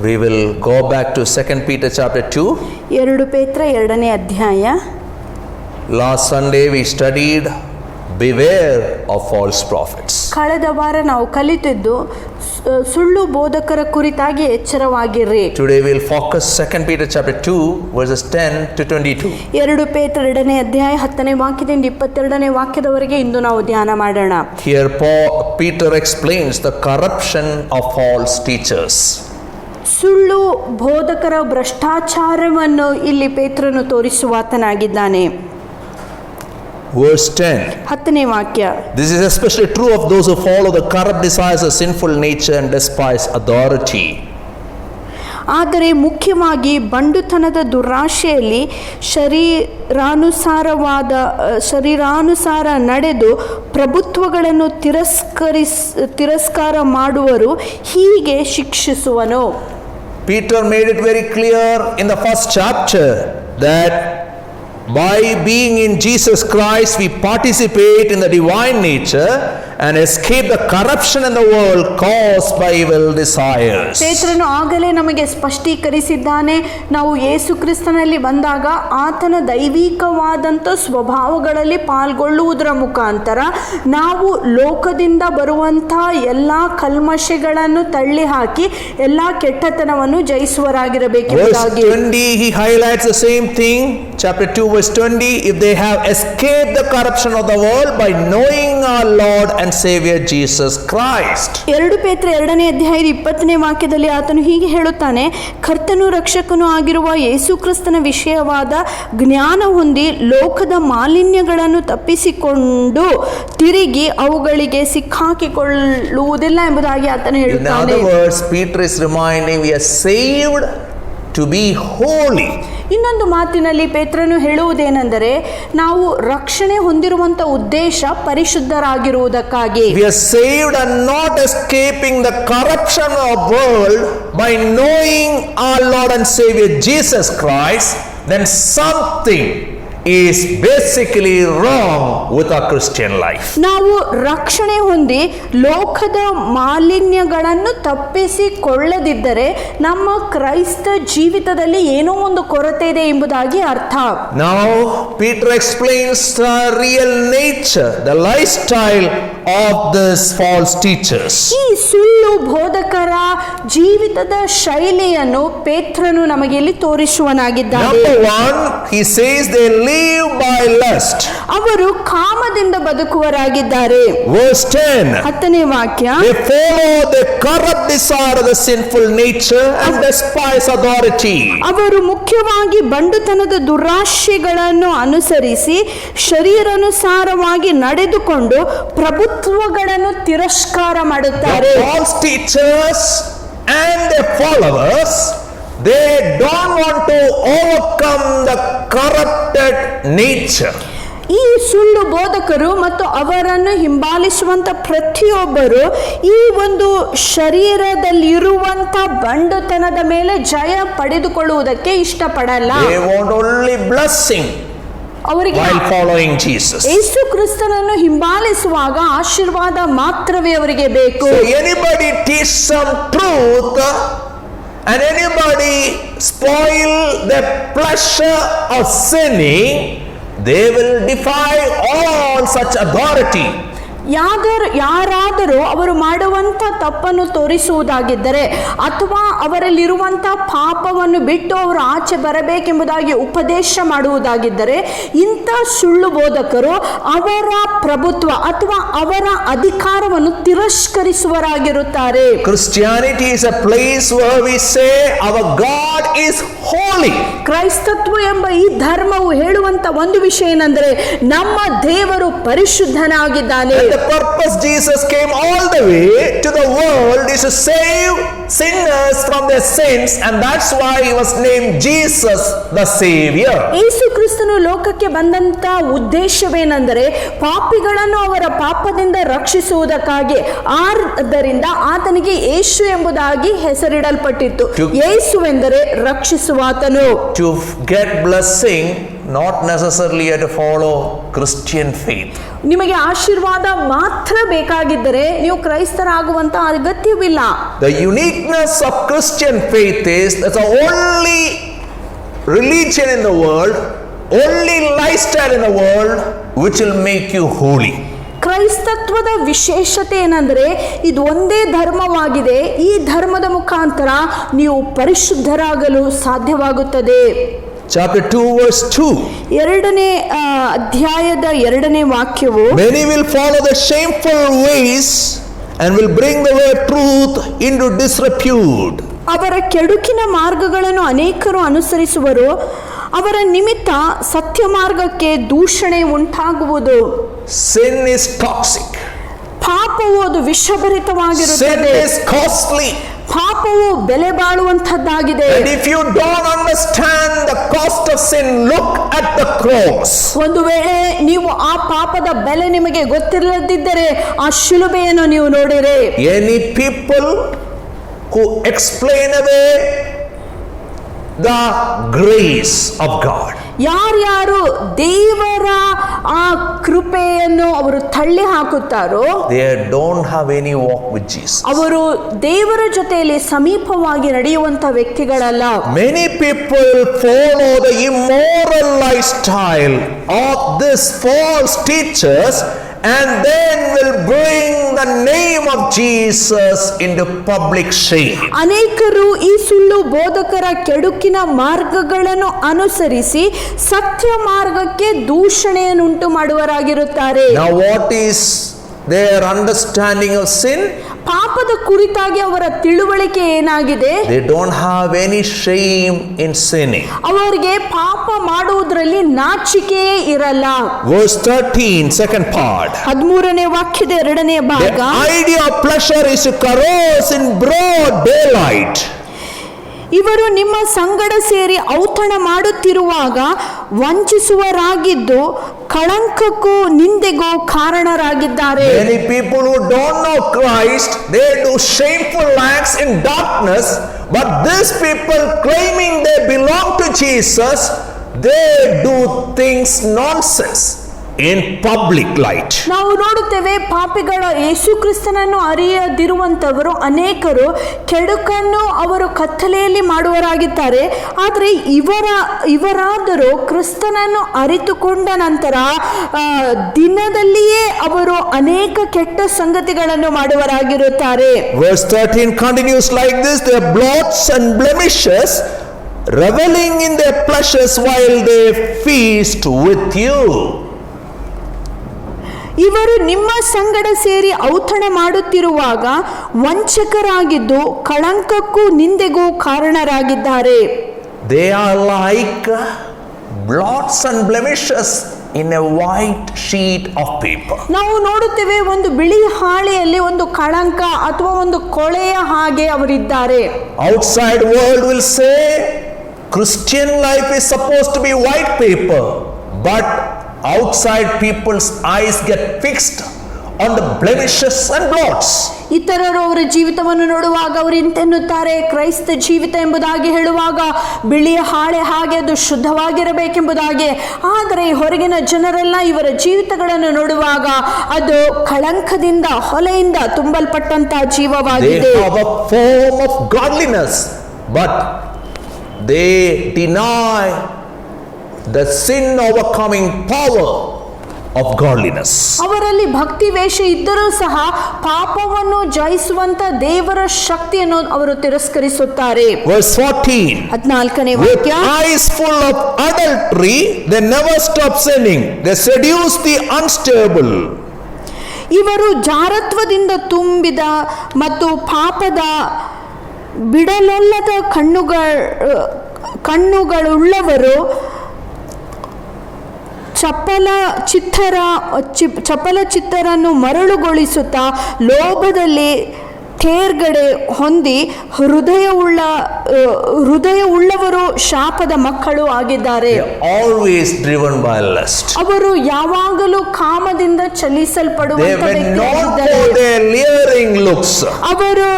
We will go back to 2 Peter chapter 2.
2 ಪೇತ್ರ 2ನೇ ಅಧ್ಯಾಯ.
Last Sunday we studied beware of false prophets.
ಕಳೆದ ವಾರ ನಾವು ಕಲಿತಿದ್ದು ಸುಳ್ಳು ಬೋಧಕರ ಕುರಿತಾಗಿ ಎಚ್ಚರವಾಗಿರ್ರಿ.
Today we'll focus 2 Peter chapter 2 verses 10 to 22.
2 ಪೇತ್ರ 2ನೇ ಅಧ್ಯಾಯ 10ನೇ ವಾಕ್ಯದಿಂದ 22ನೇ ವಾಕ್ಯದವರೆಗೆ ಇಂದು ನಾವು ಧ್ಯಾನ ಮಾಡೋಣ.
Here Peter explains the corruption of false teachers.
ಸುಳ್ಳು ಬೋಧಕರ ಭ್ರಷ್ಟಾಚಾರವನ್ನು ಇಲ್ಲಿ ಪೇತ್ರನು ತೋರಿಸುವಾತನಾಗಿದ್ದಾನೆ.
Verse 10.
10ನೇ ವಾಕ್ಯ.
This is especially true of those who follow the corrupt desires of sinful nature and despise authority.
ಆದರೆ ಮುಖ್ಯವಾಗಿ ಬಂಡುತನದ ದುರಾಶೆಯಲ್ಲಿ ಶರೀರಾನುಸಾರ ನಡೆದು ಪ್ರಭುತ್ವಗಳನ್ನು ತಿರಸ್ಕಾರ ಮಾಡುವರು, ಹೀಗೆ ಶಿಕ್ಷಿಸುವನು.
Peter made it very clear in the first chapter that by being in Jesus Christ we participate in the divine nature and escape the corruption in the world caused by evil desires.
ಪೇತ್ರನು ಆಗಲೇ ನಮಗೆ ಸ್ಪಷ್ಟೀಕರಿಸಿದ್ದಾನೆ, ನಾವು ಯೇಸು ಕ್ರಿಸ್ತನಲ್ಲಿ ಬಂದಾಗ ಆತನ ದೈವಿಕವಾದಂಥ ಸ್ವಭಾವಗಳಲ್ಲಿ ಪಾಲ್ಗೊಳ್ಳುವುದರ ಮುಖಾಂತರ ನಾವು ಲೋಕದಿಂದ ಬರುವಂಥ ಎಲ್ಲ ಕಲ್ಮಶೆಗಳನ್ನು ತಳ್ಳಿ ಹಾಕಿ ಎಲ್ಲ ಕೆಟ್ಟತನವನ್ನು ಜಯಿಸುವರಾಗಿರಬೇಕೆಂಬುದಾಗಿ.
Verse 20 he highlights the same thing. Chapter 2 verse 20, if they have escaped the corruption of the world by knowing our Lord and Savior Jesus Christ.
2 ಪೇತ್ರ 2ನೇ ಅಧ್ಯಾಯದ 20ನೇ ವಾಕ್ಯದಲ್ಲಿ ಆತನು ಹೀಗೆ ಹೇಳುತ್ತಾನೆ, ಕರ್ತನು ರಕ್ಷಕನು ಆಗಿರುವ ಯೇಸು ಕ್ರಿಸ್ತನ ವಿಷಯವಾದ ಜ್ಞಾನ ಹೊಂದಿ ಲೋಕದ ಮಾಲಿನ್ಯಗಳನ್ನು ತಪ್ಪಿಸಿಕೊಂಡು ತಿರುಗಿ ಅವುಗಳಿಗೆ ಸಿಕ್ಕಾಕಿಕೊಳ್ಳುವುದಿಲ್ಲ ಎಂಬುದಾಗಿ ಆತನು
In
ಹೇಳುತ್ತಾನೆ.
other words, Peter is reminding we are saved to be holy.
ಇನ್ನೊಂದು ಮಾತಿನಲ್ಲಿ ಪೇತ್ರನು ಹೇಳುವುದೇನೆಂದರೆ, ನಾವು ರಕ್ಷಣೆ ಹೊಂದಿರುವಂತ ಉದ್ದೇಶ ಪರಿಶುದ್ಧರಾಗಿರುವುದಕ್ಕಾಗಿ.
We are saved and not escaping the corruption of the world by knowing our Lord and Savior Jesus Christ, then something is basically wrong with our Christian life.
ನಾವು ರಕ್ಷಣೆ ಹೊಂದಿ ಲೋಕದ ಮಾಲಿನ್ಯಗಳನ್ನು ತಪ್ಪಿಸಿಕೊಳ್ಳದಿದ್ದರೆ ನಮ್ಮ ಕ್ರೈಸ್ತ ಜೀವಿತದಲ್ಲಿ ಏನೋ ಒಂದು ಕೊರತೆ ಇದೆ ಎಂಬುದಾಗಿ ಅರ್ಥ.
Now Peter explains the real nature, the lifestyle of these false teachers.
ಈ ಸುಳ್ಳು ಬೋಧಕರ ಜೀವಿತದ ಶೈಲಿಯನ್ನು ಪೇತ್ರನು ನಮಗೆ ಇಲ್ಲಿ ತೋರಿಸುವನಾಗಿದ್ದಾನೆ.
Number 1, he says they live by lust.
ಅವರು ಕಾಮದಿಂದ ಬದುಕುವರಾಗಿದ್ದಾರೆ.
Verse 10.
10ನೇ ವಾಕ್ಯ.
They follow the corrupt desire of the sinful nature and despise authority.
ಅವರು ಮುಖ್ಯವಾಗಿ ಬಂಡುತನದ ದುರಾಶೆಗಳನ್ನು ಅನುಸರಿಸಿ ಶರೀರಾನುಸಾರವಾಗಿ ನಡೆದುಕೊಂಡು ಪ್ರಭುತ್ವಗಳನ್ನು ತಿರಸ್ಕಾರ ಮಾಡುತ್ತಾರೆ.
The false teachers and their followers, they don't want to overcome the corrupted nature.
ಈ ಸುಳ್ಳು ಬೋಧಕರು ಮತ್ತು ಅವರನ್ನು ಹಿಂಬಾಲಿಸುವಂತ ಪ್ರತಿಯೊಬ್ಬರು ಈ ಒಂದು ಶರೀರದಲ್ಲಿರುವಂತ ಬಂಡುತನದ ಮೇಲೆ ಜಯ ಪಡೆದುಕೊಳ್ಳುವುದಕ್ಕೆ ಇಷ್ಟಪಡಲ್ಲ.
They want only blessing
ಅವರಿಗೆ
while following Jesus.
ಯೇಸು ಕ್ರಿಸ್ತನನ್ನು ಹಿಂಬಾಲಿಸುವಾಗ ಆಶೀರ್ವಾದ ಮಾತ್ರವೇ ಅವರಿಗೆ ಬೇಕು.
So anybody teach some truth and anybody spoil the pleasure of sinning, they will defy all such authority. ಯಾರಾದರೂ ಅವರು ಮಾಡುವಂಥ ತಪ್ಪನ್ನು ತೋರಿಸುವುದಾಗಿದ್ದರೆ ಅಥವಾ ಅವರಲ್ಲಿರುವಂಥ ಪಾಪವನ್ನು ಬಿಟ್ಟು ಅವರು ಆಚೆ ಬರಬೇಕೆಂಬುದಾಗಿ ಉಪದೇಶ ಮಾಡುವುದಾಗಿದ್ದರೆ ಇಂಥ ಸುಳ್ಳು ಬೋಧಕರು ಅವರ ಪ್ರಭುತ್ವ ಅಥವಾ ಅವರ ಅಧಿಕಾರವನ್ನು ತಿರಸ್ಕರಿಸುವರಾಗಿರುತ್ತಾರೆ. Christianity is a place where we say our God is holy.
ಕ್ರೈಸ್ತತ್ವ ಎಂಬ ಈ ಧರ್ಮವು ಹೇಳುವಂತ ಒಂದು ವಿಷಯ ಏನಂದ್ರೆ ನಮ್ಮ ದೇವರು ಪರಿಶುದ್ಧನಾಗಿದ್ದಾನೆ.
And the purpose Jesus came all the way to the world is to save sinners from their sins, and that's why he was named Jesus the Savior.
ಯೇಸು ಕ್ರಿಸ್ತನು ಲೋಕಕ್ಕೆ ಬಂದಂತ ಉದ್ದೇಶವೇನೆಂದರೆ ಪಾಪಿಗಳನ್ನು ಅವರ ಪಾಪದಿಂದ ರಕ್ಷಿಸುವುದಕ್ಕಾಗಿ. ಆದ್ದರಿಂದ ಆತನಿಗೆ ಯೇಸು ಎಂಬುದಾಗಿ ಹೆಸರಿಡಲ್ಪಟ್ಟಿತ್ತು. ಯೇಸು ಎಂದರೆ ರಕ್ಷಿಸುವಾತನು.
To get blessing, not necessarily you have to follow Christian faith.
ನಿಮಗೆ ಆಶೀರ್ವಾದ ಮಾತ್ರ ಬೇಕಾಗಿದ್ದರೆ ನೀವು ಕ್ರೈಸ್ತರಾಗುವಂತ ಅಗತ್ಯವಿಲ್ಲ.
The uniqueness of Christian faith is that's the only religion in the world, only lifestyle in the world which will make you holy.
ಕ್ರೈಸ್ತತ್ವದ ವಿಶೇಷತೆ ಏನಂದ್ರೆ ಇದು ಒಂದೇ ಧರ್ಮವಾಗಿದೆ. ಈ ಧರ್ಮದ ಮುಖಾಂತರ ನೀವು ಪರಿಶುದ್ಧರಾಗಲು ಸಾಧ್ಯವಾಗುತ್ತದೆ.
Chapter 2 verse 2.
ಎರಡನೇ ಅಧ್ಯಾಯದ ಎರಡನೇ ವಾಕ್ಯವು,
Many will follow the shameful ways and will bring the word truth into disrepute.
ಅವರ ಕೆಡುಕಿನ ಮಾರ್ಗಗಳನ್ನು ಅನೇಕರು ಅನುಸರಿಸುವರು, ಅವರ ನಿಮಿತ್ತ ಸತ್ಯ ಮಾರ್ಗಕ್ಕೆ ದೂಷಣೆ ಉಂಟಾಗುವುದು.
Sin is toxic.
ಪಾಪವು ಅದು
Sin
ವಿಷಭರಿತವಾಗಿರುತ್ತದೆ.
is costly.
ಪಾಪವು ಬೆಲೆ ಬಾಳುವಂತದ್ದಾಗಿದೆ.
And if you don't understand the cost of sin, look at the cross.
ಒಂದು ವೇಳೆ ನೀವು ಆ ಪಾಪದ ಬೆಲೆ ನಿಮಗೆ ಗೊತ್ತಿಲ್ಲದಿದ್ದರೆ ಆ ಶಿಲುಬೆಯನ್ನು ನೀವು ನೋಡಿರಿ.
Any people who explain away the grace of God,
ಯಾರ್ಯಾರು ದೇವರ ಆ ಕೃಪೆಯನ್ನು ಅವರು ತಳ್ಳಿ ಹಾಕುತ್ತಾರೋ
they don't have any walk with Jesus.
ಅವರು ದೇವರ ಜೊತೆಯಲ್ಲಿ ಸಮೀಪವಾಗಿ ನಡೆಯುವಂತ ವ್ಯಕ್ತಿಗಳಲ್ಲ.
Many people follow the immoral lifestyle of these false teachers and then will bring the name of Jesus into public shame.
ಅನೇಕರು ಈ ಸುಳ್ಳು ಬೋಧಕರ ಕೆಡುಕಿನ ಮಾರ್ಗಗಳನ್ನು ಅನುಸರಿಸಿ ಸತ್ಯ ಮಾರ್ಗಕ್ಕೆ ದೂಷಣೆಯನ್ನುಂಟು ಮಾಡುವರಾಗಿರುತ್ತಾರೆ.
Now what is their understanding of sin?
ಪಾಪದ ಕುರಿತಾಗಿ ಅವರ ತಿಳುವಳಿಕೆ ಏನಾಗಿದೆ?
They don't have any shame in sinning.
ಅವರಿಗೆ ಪಾಪ ಮಾಡುವುದರಲ್ಲಿ ನಾಚಿಕೆಯೇ ಇರಲ್ಲ.
Verse 13, second part.
13ನೇ ವಾಕ್ಯದ ಎರಡನೇ ಭಾಗ,
The idea of pleasure is to carouse in broad daylight.
ಇವರು ನಿಮ್ಮ ಸಂಗಡ ಸೇರಿ ಔತಣ ಮಾಡುತ್ತಿರುವಾಗ ವಂಚಿಸುವರಾಗಿದ್ದು ಕಳಂಕಕ್ಕೂ ನಿಂದೆಗೂ ಕಾರಣರಾಗಿದ್ದಾರೆ.
Many people who don't know Christ, they do shameful acts in darkness, but these people claiming they belong to Jesus, they do things nonsense in public light.
ನಾವು ನೋಡುತ್ತೇವೆ ಪಾಪಿಗಳ ಯೇಸು ಕ್ರಿಸ್ತನನ್ನು ಅರಿಯದಿರುವಂತವರು ಅನೇಕರು ಕೆಡುಕನ್ನು ಅವರು ಕತ್ತಲೆಯಲ್ಲಿ ಮಾಡುವರಾಗಿದ್ದಾರೆ. ಆದರೆ ಇವರಾದರೂ ಕ್ರಿಸ್ತನನ್ನು ಅರಿತುಕೊಂಡ ನಂತರ ದಿನದಲ್ಲಿಯೇ ಅವರು ಅನೇಕ ಕೆಟ್ಟ ಸಂಗತಿಗಳನ್ನು ಮಾಡುವರಾಗಿರುತ್ತಾರೆ.
Verse 13 continues like this: their blots and blemishes, reveling in their pleasures while they feast with you.
ಇವರು ನಿಮ್ಮ ಸಂಗಡ ಸೇರಿ ಔತಣ ಮಾಡುತ್ತಿರುವಾಗ ವಂಚಕರಾಗಿದ್ದು ಕಳಂಕಕ್ಕೂ ನಿಂದೆಗೂ ಕಾರಣರಾಗಿದ್ದಾರೆ.
They are like blots and blemishes in a white sheet of paper.
ನಾವು ನೋಡುತ್ತೇವೆ ಒಂದು ಬಿಳಿ ಹಾಳೆಯಲ್ಲಿ ಒಂದು ಕಳಂಕ ಅಥವಾ ಒಂದು ಕೊಳೆಯ ಹಾಗೆ ಅವರಿದ್ದಾರೆ.
Outside world will say Christian life is supposed to be white paper, but outside people's eyes get fixed on the blemishes and blots.
ಇತರರು ಅವರ ಜೀವಿತವನ್ನು ನೋಡುವಾಗ ಅವರು ಇಂತೆನ್ನುತ್ತಾರೆ, ಕ್ರೈಸ್ತ ಜೀವಿತ ಎಂಬುದಾಗಿ ಹೇಳುವಾಗ ಬಿಳಿಯ ಹಾಳೆ ಹಾಗೆ ಅದು ಶುದ್ಧವಾಗಿರಬೇಕೆಂಬುದಾಗಿ. ಆದರೆ ಹೊರಗಿನ ಜನರೆಲ್ಲ ಇವರ ಜೀವಿತಗಳನ್ನು ನೋಡುವಾಗ ಅದು ಕಳಂಕದಿಂದ ಹೊಲೆಯಿಂದ ತುಂಬಲ್ಪಟ್ಟಂತಹ ಜೀವವಾಗಿದೆ.
They have a form of godliness, but they deny the sin overcoming power of godliness.
ಅವರಲ್ಲಿ ಭಕ್ತಿ ವೇಷ ಇದ್ದರೂ ಸಹ ಪಾಪವನ್ನು ಜಯಿಸುವಂತ ದೇವರ ಶಕ್ತಿಯನ್ನು ಅವರು ತಿರಸ್ಕರಿಸುತ್ತಾರೆ.
Verse 14.
14ನೇ
With
ವಾಕ್ಯ,
eyes full of adultery, they never stop sinning. They seduce the unstable.
ಇವರು ಜಾರತ್ವದಿಂದ ತುಂಬಿದ ಮತ್ತು ಪಾಪದ ಬಿಡಲೊಲ್ಲದ ಕಣ್ಣುಗಳುಳ್ಳವರು ಚಪಲ ಚಿತ್ತರನ್ನು ಮರಳುಗೊಳಿಸುತ್ತಾ ಲೋಭದಲ್ಲಿ ತೇರ್ಗಡೆ ಹೊಂದಿ ಹೃದಯವುಳ್ಳವರು ಶಾಪದ ಮಕ್ಕಳು ಆಗಿದ್ದಾರೆ.
Always driven by lust.
ಅವರು ಯಾವಾಗಲೂ ಕಾಮದಿಂದ ಚಲಿಸಲ್ಪಡುವಂತ
looks.
ಅವರು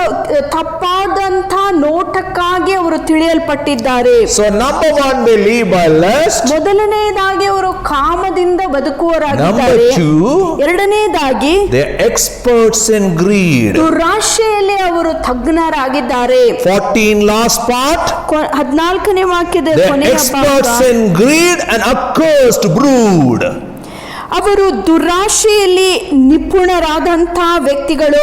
ತಪ್ಪಾದಂತ ನೋಟಕ್ಕಾಗಿ ಅವರು ತಿಳಿಯಲ್ಪಟ್ಟಿದ್ದಾರೆ.
So number one, they live by lust.
ಮೊದಲನೆಯದಾಗಿ ಅವರು ಕಾಮದಿಂದ ಬದುಕುವವರಾಗಿದ್ದಾರೆ.
Number two,
ಎರಡನೆಯದಾಗಿ
they are experts in greed.
ದುರಾಶೆಯಲ್ಲಿ ಅವರು ತಜ್ಞರಾಗಿದ್ದಾರೆ.
14 last part,
14ನೇ ವಾಕ್ಯದ
they are
ಕೊನೆಯ
experts
ಭಾಗ.
in greed and accursed brood.
ಅವರು ದುರಾಶೆಯಲ್ಲಿ ನಿಪುಣರಾದಂತಹ ವ್ಯಕ್ತಿಗಳು,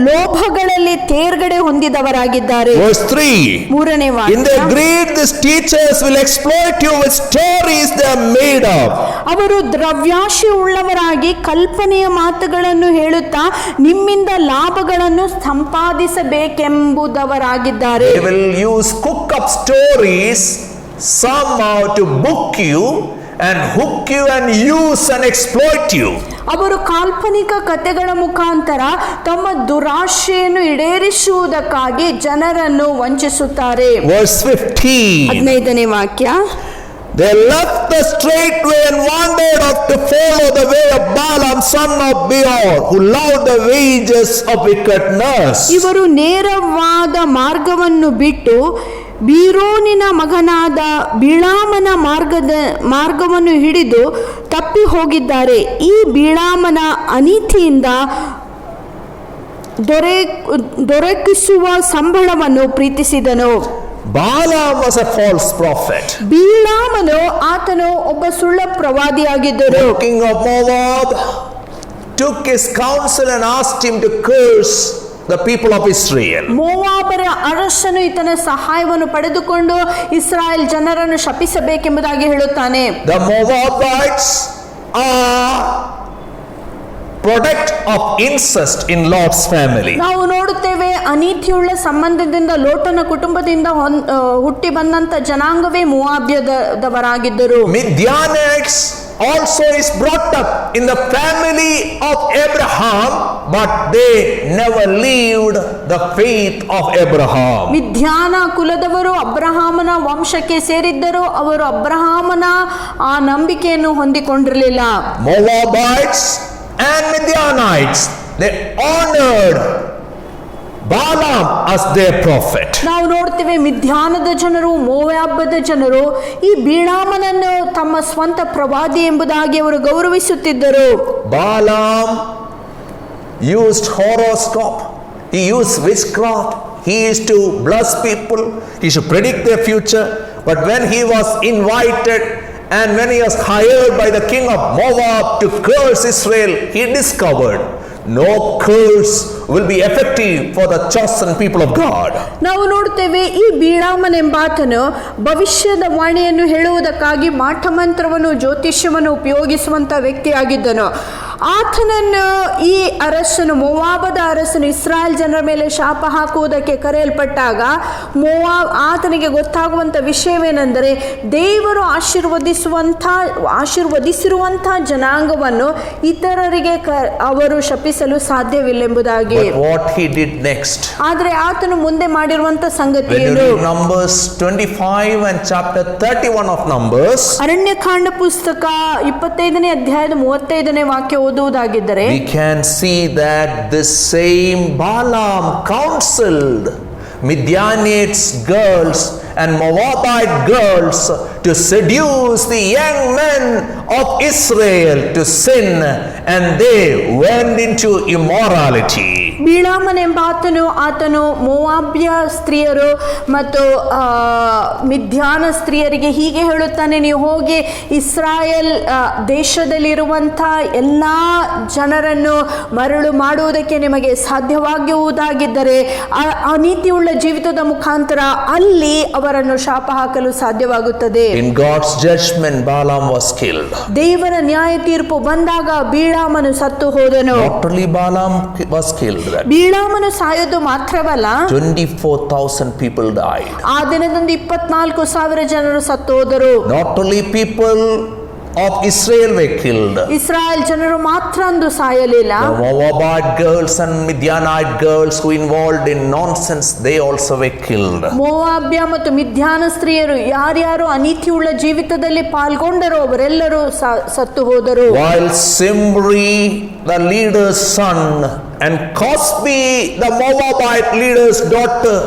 ಲೋಭಗಳಲ್ಲಿ ತೇರ್ಗಡೆ ಹೊಂದಿದವರಾಗಿದ್ದಾರೆ.
Verse 3,
ಮೂರನೇ
in their
ವಾಕ್ಯ,
greed these teachers will exploit you with stories they are made up.
ಅವರು ದ್ರವ್ಯಾಶೆ ಉಳ್ಳವರಾಗಿ ಕಲ್ಪನೆಯ ಮಾತುಗಳನ್ನು ಹೇಳುತ್ತಾ ನಿಮ್ಮಿಂದ ಲಾಭಗಳನ್ನು ಸಂಪಾದಿಸಬೇಕೆಂಬುದವರಾಗಿದ್ದಾರೆ.
They will use cook up stories somehow to book you and hook you and use and exploit you.
ಅವರು ಕಾಲ್ಪನಿಕ ಕಥೆಗಳ ಮುಖಾಂತರ ತಮ್ಮ ದುರಾಶೆಯನ್ನು ಈಡೇರಿಸುವುದಕ್ಕಾಗಿ ಜನರನ್ನು ವಂಚಿಸುತ್ತಾರೆ.
Verse 15,
15ನೇ ವಾಕ್ಯ,
they left the straight way and wandered off to follow the way of Balaam son of Beor, who loved the wages of wickedness.
ಇವರು ನೇರವಾದ ಮಾರ್ಗವನ್ನು ಬಿಟ್ಟು ಬೀರೋನಿನ ಮಗನಾದ ಬಿಳಾಮನ ಮಾರ್ಗವನ್ನು ಹಿಡಿದು ತಪ್ಪಿ ಹೋಗಿದ್ದಾರೆ. ಈ ಬಿಳಾಮನ ಅನೀತಿಯಿಂದ ದೊರಕಿಸುವ ಸಂಬಳವನ್ನು ಪ್ರೀತಿಸಿದನು.
Balaam was a false prophet.
ಬಿಳಾಮನು ಆತನು ಒಬ್ಬ ಸುಳ್ಳ ಪ್ರವಾದಿಯಾಗಿದ್ದರು.
The king of Moab took his counsel and asked him to curse the people of Israel.
ಮೋವಾಬರ ಅರಸನು ಈತನ ಸಹಾಯವನ್ನು ಪಡೆದುಕೊಂಡು ಇಸ್ರಾಯೇಲ್ ಜನರನ್ನು ಶಪಿಸಬೇಕೆಂಬುದಾಗಿ ಹೇಳುತ್ತಾನೆ.
The Moabites are product of incest in Lot's family.
ನಾವು ನೋಡುತ್ತೇವೆ, ಅನೀತಿಯುಳ್ಳ ಸಂಬಂಧದಿಂದ ಲೋಟನ ಕುಟುಂಬದಿಂದ ಹುಟ್ಟಿ ಬಂದಂತ ಜನಾಂಗವೇ ಮೋವಾಬ್ಯದವರಾಗಿದ್ದರು.
Midianites also is brought up in the family of Abraham, but they never lived the faith of Abraham.
ಮಿದ್ಯಾನ ಕುಲದವರು ಅಬ್ರಹಾಮನ ವಂಶಕ್ಕೆ ಸೇರಿದ್ದರು, ಅವರು ಅಬ್ರಹಾಮನ ಆ ನಂಬಿಕೆಯನ್ನು ಹೊಂದಿಕೊಂಡಿರಲಿಲ್ಲ.
Moabites and Midianites, they honored Balaam as their prophet.
ನಾವು ನೋಡ್ತೇವೆ, ಮಿದ್ಯಾನದ ಜನರು, ಮೋವಾಬದ ಜನರು ಈ ಬಿಳಾಮನನ್ನು ತಮ್ಮ ಸ್ವಂತ ಪ್ರವಾದಿ ಎಂಬುದಾಗಿ ಅವರು ಗೌರವಿಸುತ್ತಿದ್ದರು.
Balaam used horoscope, he used witchcraft, he used to bless people, he should predict their future. But when he was invited and when he was hired by the king of Moab to curse Israel, he discovered no curse will be effective for the chosen people of God.
ನಾವು ನೋಡುತ್ತೇವೆ, ಈ ಬಿಳಾಮನ್ ಎಂಬಾತನು ಭವಿಷ್ಯದ ವಾಣಿಯನ್ನು ಹೇಳುವುದಕ್ಕಾಗಿ ಮಾಟಮಂತ್ರವನ್ನು, ಜ್ಯೋತಿಷ್ಯವನ್ನು ಉಪಯೋಗಿಸುವಂತ ವ್ಯಕ್ತಿಯಾಗಿದ್ದನು. ಆತನನ್ನು ಈ ಅರಸನು, ಮೋವಾಬದ ಅರಸನು ಇಸ್ರಾಯೇಲ್ ಜನರ ಮೇಲೆ ಶಾಪ ಹಾಕುವುದಕ್ಕೆ ಕರೆಯಲ್ಪಟ್ಟಾಗ ಆತನಿಗೆ ಗೊತ್ತಾಗುವಂತ ವಿಷಯವೇನೆಂದರೆ, ದೇವರು ಆಶೀರ್ವದಿಸಿರುವಂತ ಜನಾಂಗವನ್ನು ಇತರರಿಗೆ ಅವರು ಶಪಿಸಲು ಸಾಧ್ಯವಿಲ್ಲೆಂಬುದಾಗಿ.
But what he did next?
ಆದರೆ ಆತನು ಮುಂದೆ ಮಾಡಿರುವಂತ ಸಂಗತಿ
When you
ಏನು?
read Numbers 25 and chapter 31 of Numbers,
Aranya Kanda ಪುಸ್ತಕ 25ನೇ ಅಧ್ಯಾಯದ 35ನೇ ವಾಕ್ಯ ಓದುವುದಾಗಿದ್ದರೆ,
we can see that this same Balaam counseled Midianites girls and Moabite girls to seduce the young men of Israel to sin, and they went into immorality.
ಬಿಳಾಮನ್ ಎಂಬಾತನು ಮೋವಾಬ್ಯ ಸ್ತ್ರೀಯರು ಮತ್ತು ಮಿದ್ಯಾನ ಸ್ತ್ರೀಯರಿಗೆ ಹೀಗೆ ಹೇಳುತ್ತಾನೆ, ನೀವು ಹೋಗಿ ಇಸ್ರಾಯೇಲ್ ದೇಶದಲ್ಲಿರುವಂಥ ಎಲ್ಲ ಜನರನ್ನು ಮರಳು ಮಾಡುವುದಕ್ಕೆ ನಿಮಗೆ ಸಾಧ್ಯವಾಗುವುದಾಗಿದ್ದರೆ ಅನೀತಿಯುಳ್ಳ ಜೀವಿತದ ಮುಖಾಂತರ ಅಲ್ಲಿ ಅವರನ್ನು ಶಾಪ ಹಾಕಲು ಸಾಧ್ಯವಾಗುತ್ತದೆ.
In God's judgment, Balaam was killed.
ದೇವರ ನ್ಯಾಯ ತೀರ್ಪು ಬಂದಾಗ ಬೀಳಾಮನು ಸತ್ತು ಹೋದನು.
Not only Balaam was killed,
ಬೀಳಾಮನು ಸಾಯೋದು ಮಾತ್ರವಲ್ಲ,
24,000 people died.
ಆ ದಿನದಂದು 24,000 ಜನರು ಸತ್ತು ಹೋದರು.
Not only people of Israel were killed.
Israel ಜನರು ಮಾತ್ರ ಅಂದು ಸಾಯಲಿಲ್ಲ.
The Moabite girls and Midianite girls who involved in nonsense, they also were killed.
ಮೋವಾಬ್ಯ ಮತ್ತು ಮಿದ್ಯಾನ ಸ್ತ್ರೀಯರು ಯಾರ್ಯಾರು ಅನೀತಿಯುಳ್ಳ ಜೀವಿತದಲ್ಲಿ ಪಾಲ್ಗೊಂಡರೋ ಅವರೆಲ್ಲರೂ ಸತ್ತು ಹೋದರು.
While Zimri, the leader's son, and Cosbi, the Moabite leader's daughter,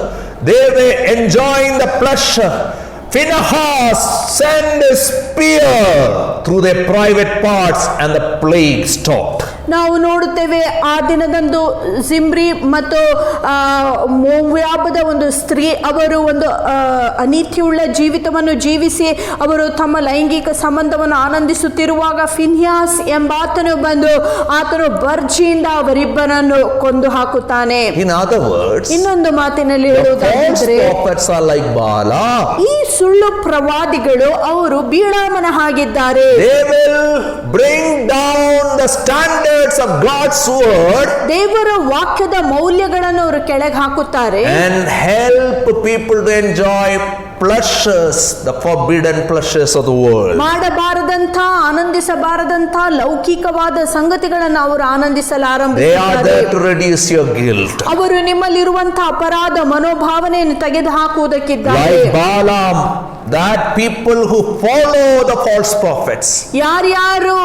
they were enjoying the pleasure, Phinehas sent a spear through their private parts and the plague stopped.
ನಾವು ನೋಡುತ್ತೇವೆ ಆ ದಿನದಂದು ಜಿಮ್ರಿ ಮತ್ತು ಮೋವಾಬದ ಒಂದು ಸ್ತ್ರೀ ಅವರು ಒಂದು ಅನೀತಿಯುಳ್ಳ ಜೀವಿತವನ್ನು ಜೀವಿಸಿ ಅವರು ತಮ್ಮ ಲೈಂಗಿಕ ಸಂಬಂಧವನ್ನು ಆನಂದಿಸುತ್ತಿರುವಾಗ ಫಿನ್ಯಾಸ್ ಎಂಬಾತನು ಬಂದು ಆತನು ಬರ್ಜಿಯಿಂದ ಅವರಿಬ್ಬರನ್ನು ಕೊಂದು ಹಾಕುತ್ತಾನೆ.
In other words,
ಇನ್ನೊಂದು ಮಾತಿನಲ್ಲಿ ಹೇಳುವುದಾದರೆ,
prophets are like Balaam.
ಈ ಸುಳ್ಳು ಪ್ರವಾದಿಗಳು ಅವರು ಬೀಳಾಮನ ಹಾಗಿದ್ದಾರೆ.
They will bring down the standards of God's word,
ದೇವರ ವಾಕ್ಯದ ಮೌಲ್ಯಗಳನ್ನು ಅವರು ಕೆಳಗೆ ಹಾಕುತ್ತಾರೆ,
and help people to enjoy pleasures, the forbidden pleasures of the world.
ಮಾಡಬಾರದಂತ ಆನಂದಿಸಬಾರದಂತ ಲೌಕಿಕವಾದ ಸಂಗತಿಗಳನ್ನು ಅವರು ಆನಂದಿಸಲು
They are
ಆರಂಭಿಸುತ್ತಾರೆ.
there to reduce your guilt.
ಅವರು ನಿಮ್ಮಲ್ಲಿರುವಂತಹ ಅಪರಾಧ ಮನೋಭಾವನೆಯನ್ನು ತೆಗೆದು ಹಾಕುವುದಕ್ಕಿದ್ದಾರೆ.
Like Balaam, that people who follow the false prophets,
ಯಾರ್ಯಾರು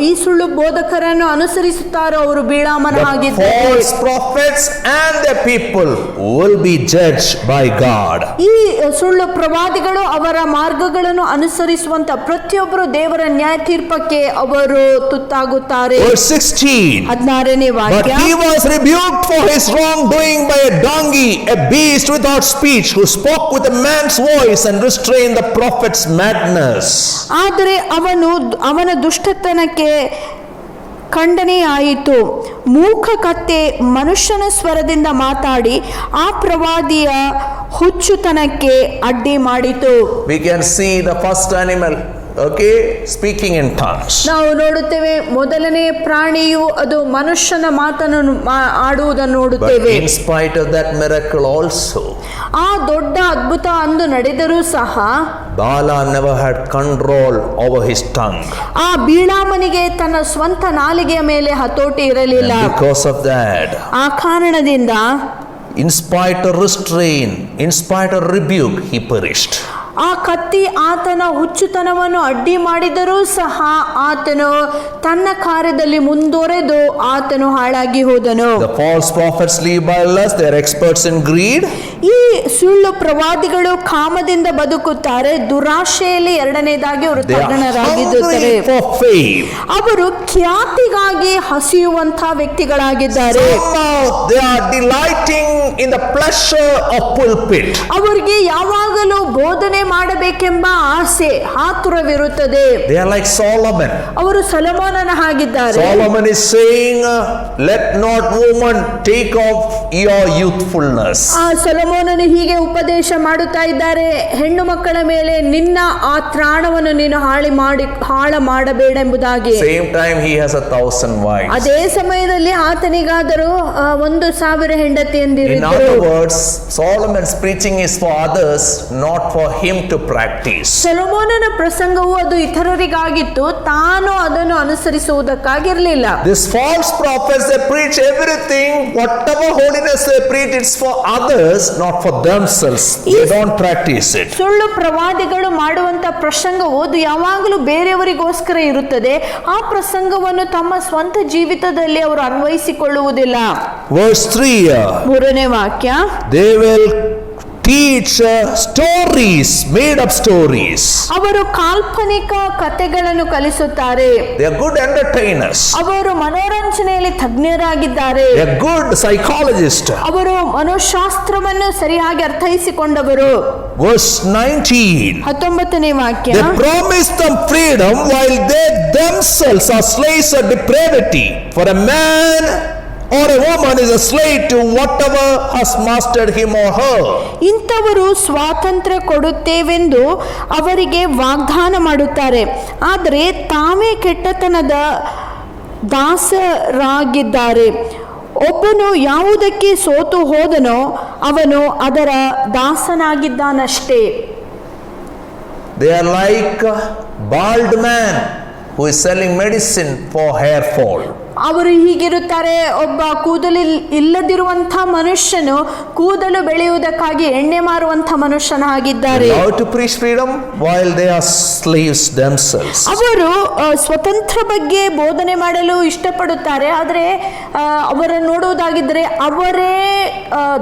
ಈ ಸುಳ್ಳು ಬೋಧಕರನ್ನು ಅನುಸರಿಸುತ್ತಾರೋ ಅವರು ಬೀಳಾಮನ
the
ಆಗಿದ್ದಾರೆ.
false prophets and the people will be judged by God.
ಈ ಸುಳ್ಳು ಪ್ರವಾದಿಗಳು ಅವರ ಮಾರ್ಗಗಳನ್ನು ಅನುಸರಿಸುವಂತ ಪ್ರತಿಯೊಬ್ಬರು ದೇವರ ನ್ಯಾಯ ತೀರ್ಪಕ್ಕೆ ಅವರು ತುತ್ತಾಗುತ್ತಾರೆ.
Verse 16.
16ನೇ
But
ವಾಕ್ಯ,
he was rebuked for his wrongdoing by a donkey, a beast without speech, who spoke with a man's voice and restrained the prophet's madness.
ಆದರೆ ಅವನ ದುಷ್ಟತನಕ್ಕೆ ಖಂಡನೆಯಾಯಿತು. ಮೂಕ ಕತ್ತೆ ಮನುಷ್ಯನ ಸ್ವರದಿಂದ ಮಾತಾಡಿ ಆ ಪ್ರವಾದಿಯ ಹುಚ್ಚುತನಕ್ಕೆ ಅಡ್ಡಿ ಮಾಡಿತು.
We can see the first animal, okay, speaking in tongues.
ನಾವು ನೋಡುತ್ತೇವೆ ಮೊದಲನೇ ಪ್ರಾಣಿಯು ಅದು ಮನುಷ್ಯನ ಮಾತನ್ನು ಆಡುವುದನ್ನು
But
ನೋಡುತ್ತೇವೆ.
in spite of that miracle also,
ಆ ದೊಡ್ಡ ಅದ್ಭುತ ಅಂದು ನಡೆದರೂ ಸಹ
Balaam never had control over his tongue.
ಆ ಬೀಳಾಮನಿಗೆ ತನ್ನ ಸ್ವಂತ ನಾಲಿಗೆಯ ಮೇಲೆ ಹತೋಟಿ ಇರಲಿಲ್ಲ.
And because of that,
ಆ ಕಾರಣದಿಂದ
in spite of restraint, in spite of rebuke, he perished.
ಆ ಕತ್ತಿ ಆತನ ಹುಚ್ಚುತನವನ್ನು ಅಡ್ಡಿ ಮಾಡಿದರೂ ಸಹ ಆತನು ತನ್ನ ಕಾರ್ಯದಲ್ಲಿ ಮುಂದುವರೆದು ಆತನು ಹಾಳಾಗಿ ಹೋದನು.
The false prophets live by lust, they are experts in greed.
ಈ ಸುಳ್ಳು ಪ್ರವಾದಿಗಳು ಕಾಮದಿಂದ ಬದುಕುತ್ತಾರೆ, ದುರಾಶೆಯಲ್ಲಿ ಎರಡನೇದಾಗಿ ಅವರು
They are
ತಜ್ಞರಾಗಿದ್ದಾರೆ.
hungry for fame.
ಅವರು ಖ್ಯಾತಿಗಾಗಿ ಹಸಿಯುವಂತಹ ವ್ಯಕ್ತಿಗಳಾಗಿದ್ದಾರೆ.
Somehow they are delighting in the pleasure of pulpit.
ಅವರಿಗೆ ಯಾವಾಗಲೂ ಬೋಧನೆ ಮಾಡಬೇಕೆಂಬ ಆಸೆ ಆತುರವಿರುತ್ತದೆ.
They are like Solomon.
ಅವರು ಸೊಲೊಮೋನನ ಹಾಗಿದ್ದಾರೆ.
Solomon is saying, let not woman take off your youthfulness.
ಆ ಸೊಲೊಮೋನನು ಹೀಗೆ ಉಪದೇಶ ಮಾಡುತ್ತಾ ಇದ್ದಾರೆ, ಹೆಣ್ಣು ಮಕ್ಕಳ ಮೇಲೆ ನಿನ್ನ ಆ ತ್ರಾಣವನ್ನು ನೀನು ಹಾಳ ಮಾಡಬೇಡೆಂಬುದಾಗಿ.
Same time he has 1,000 wives.
ಅದೇ ಸಮಯದಲ್ಲಿ ಆತನಿಗಾದರೂ 1,000
In
ಹೆಂಡತಿಯಂದಿರಿದ್ದರು.
other words, Solomon's preaching is for others, not for him to practice.
ಸೊಲೊಮೋನನ ಪ್ರಸಂಗವು ಅದು ಇತರರಿಗಾಗಿತ್ತು, ತಾನು ಅದನ್ನು ಅನುಸರಿಸುವುದಕ್ಕಾಗಿರಲಿಲ್ಲ.
These false prophets, they preach everything, whatever holiness they preach, it's for others, not for themselves. They don't practice it.
ಸುಳ್ಳು ಪ್ರವಾದಿಗಳು ಮಾಡುವಂತ ಪ್ರಸಂಗವು ಅದು ಯಾವಾಗಲೂ ಬೇರೆಯವರಿಗೋಸ್ಕರ ಇರುತ್ತದೆ. ಆ ಪ್ರಸಂಗವನ್ನು ತಮ್ಮ ಸ್ವಂತ ಜೀವಿತದಲ್ಲಿ ಅವರು ಅನ್ವಯಿಸಿಕೊಳ್ಳುವುದಿಲ್ಲ.
Verse 3.
3ನೇ ವಾಕ್ಯ,
They will teach stories, made up stories.
ಅವರು ಕಾಲ್ಪನಿಕ ಕಥೆಗಳನ್ನು ಕಲಿಸುತ್ತಾರೆ.
They are good entertainers.
ಅವರು ಮನೋರಂಜನೆಯಲ್ಲಿ ತಜ್ಞರಾಗಿದ್ದಾರೆ.
They are good psychologists.
ಅವರು ಮನೋಶಾಸ್ತ್ರವನ್ನು ಸರಿಯಾಗಿ ಅರ್ಥೈಸಿಕೊಂಡವರು.
Verse 19.
19ನೇ ವಾಕ್ಯ,
They promise them freedom while they themselves are slaves of depravity. For a man or a woman is a slave to whatever has mastered him or her.
ಇಂಥವರು ಸ್ವಾತಂತ್ರ್ಯ ಕೊಡುತ್ತೇವೆಂದು ಅವರಿಗೆ ವಾಗ್ದಾನ ಮಾಡುತ್ತಾರೆ, ಆದರೆ ತಾವೇ ಕೆಟ್ಟತನದ ದಾಸರಾಗಿದ್ದಾರೆ. ಒಬ್ಬನು ಯಾವುದಕ್ಕೆ ಸೋತು ಹೋದನೋ ಅವನು ಅದರ ದಾಸನಾಗಿದ್ದಾನಷ್ಟೇ.
They are like a bald man who is selling medicine for hair fall.
ಅವರು ಹೀಗಿರುತ್ತಾರೆ, ಒಬ್ಬ ಇಲ್ಲದಿರುವಂಥ ಮನುಷ್ಯನು ಕೂದಲು ಬೆಳೆಯುವುದಕ್ಕಾಗಿ ಎಣ್ಣೆ ಮಾರುವಂಥ ಮನುಷ್ಯನಾಗಿದ್ದಾರೆ.
How to preach freedom while they are slaves themselves.
ಅವರು ಸ್ವತಂತ್ರ ಬಗ್ಗೆ ಬೋಧನೆ ಮಾಡಲು ಇಷ್ಟಪಡುತ್ತಾರೆ, ಆದರೆ ಅವರನ್ನು ನೋಡುವುದಾಗಿದ್ದರೆ ಅವರೇ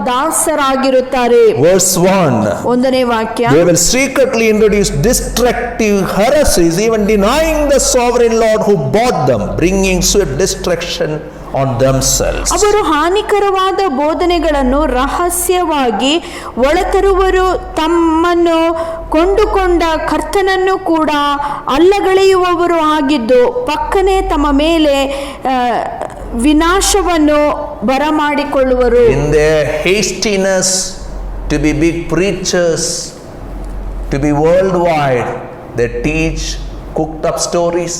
ದಾಸರಾಗಿರುತ್ತಾರೆ.
Verse 1.
ಒಂದನೇ ವಾಕ್ಯ,
They will secretly introduce destructive heresies, even denying the sovereign Lord who bought them, bringing swift destruction on themselves.
ಅವರು ಹಾನಿಕರವಾದ ಬೋಧನೆಗಳನ್ನು ರಹಸ್ಯವಾಗಿ ಒಳತರುವರು, ತಮ್ಮನ್ನು ಕೊಂಡುಕೊಂಡ ಕರ್ತನನ್ನು ಕೂಡ ಅಲ್ಲಗಳೆಯುವವರು ಆಗಿದ್ದು ಪಕ್ಕನೆ ತಮ್ಮ ಮೇಲೆ ವಿನಾಶವನ್ನು ಬರಮಾಡಿಕೊಳ್ಳುವರು.
In their hastiness to be big preachers, to be worldwide, they teach cooked up stories,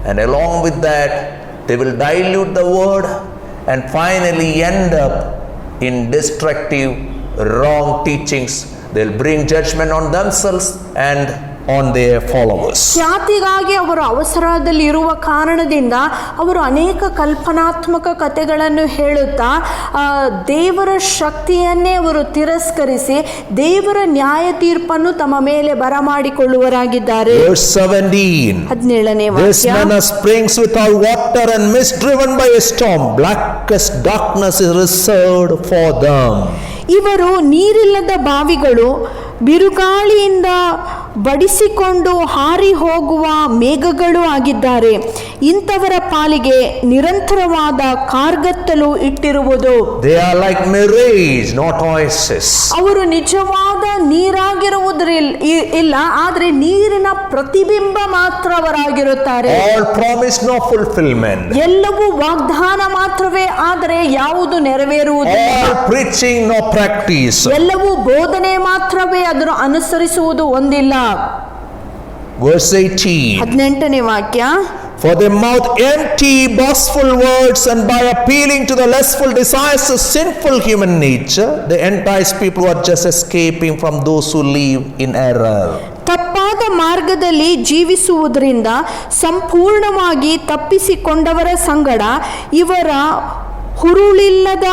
and along with that they will dilute the word and finally end up in destructive wrong teachings. They'll bring judgment on themselves and on their followers.
ಖ್ಯಾತಿಗಾಗಿ ಅವರು ಅವಸರದಲ್ಲಿ ಇರುವ ಕಾರಣದಿಂದ ಅವರು ಅನೇಕ ಕಲ್ಪನಾತ್ಮಕ ಕಥೆಗಳನ್ನು ಹೇಳುತ್ತಾ ದೇವರ ಶಕ್ತಿಯನ್ನೇ ಅವರು ತಿರಸ್ಕರಿಸಿ ದೇವರ ನ್ಯಾಯ ತೀರ್ಪನ್ನು ತಮ್ಮ ಮೇಲೆ ಬರಮಾಡಿಕೊಳ್ಳುವರಾಗಿದ್ದಾರೆ.
Verse 17.
17ನೇ
This
ವಾಕ್ಯ,
manna springs without water and mist driven by a storm. Blackest darkness is reserved for them.
ಇವರು ನೀರಿಲ್ಲದ ಬಾವಿಗಳು, ಬಿರುಗಾಳಿಯಿಂದ ಬಡಿಸಿಕೊಂಡು ಹಾರಿ ಹೋಗುವ ಮೇಘಗಳು ಆಗಿದ್ದಾರೆ. ಇಂಥವರ ಪಾಲಿಗೆ ನಿರಂತರವಾದ ಕಾರ್ಗತ್ತಲು ಇಟ್ಟಿರುವುದು.
They are like mirage, not oasis.
ಅವರು ನಿಜವಾದ ನೀರಾಗಿರುವುದಿಲ್ಲ, ಆದರೆ ನೀರಿನ ಪ್ರತಿಬಿಂಬ ಮಾತ್ರವರಾಗಿರುತ್ತಾರೆ.
All promise, no fulfillment.
ಎಲ್ಲವೂ ವಾಗ್ದಾನ ಮಾತ್ರವೇ, ಆದರೆ ಯಾವುದು ನೆರವೇರುವುದಿಲ್ಲ.
All preaching, no practice.
ಎಲ್ಲವೂ ಬೋಧನೆ ಮಾತ್ರವೇ, ಅದನ್ನು ಅನುಸರಿಸುವುದು ಒಂದಿಲ್ಲ.
Verse 18.
18ನೇ ವಾಕ್ಯ,
For they mouth empty, boastful words, and by appealing to the lustful desires of sinful human nature, they entice people who are just escaping from those who live in error.
ತಪ್ಪಾದ ಮಾರ್ಗದಲ್ಲಿ ಜೀವಿಸುವುದರಿಂದ ಸಂಪೂರ್ಣವಾಗಿ ತಪ್ಪಿಸಿಕೊಂಡವರ ಸಂಗಡ ಇವರ ಹುರುಳಿಲ್ಲದ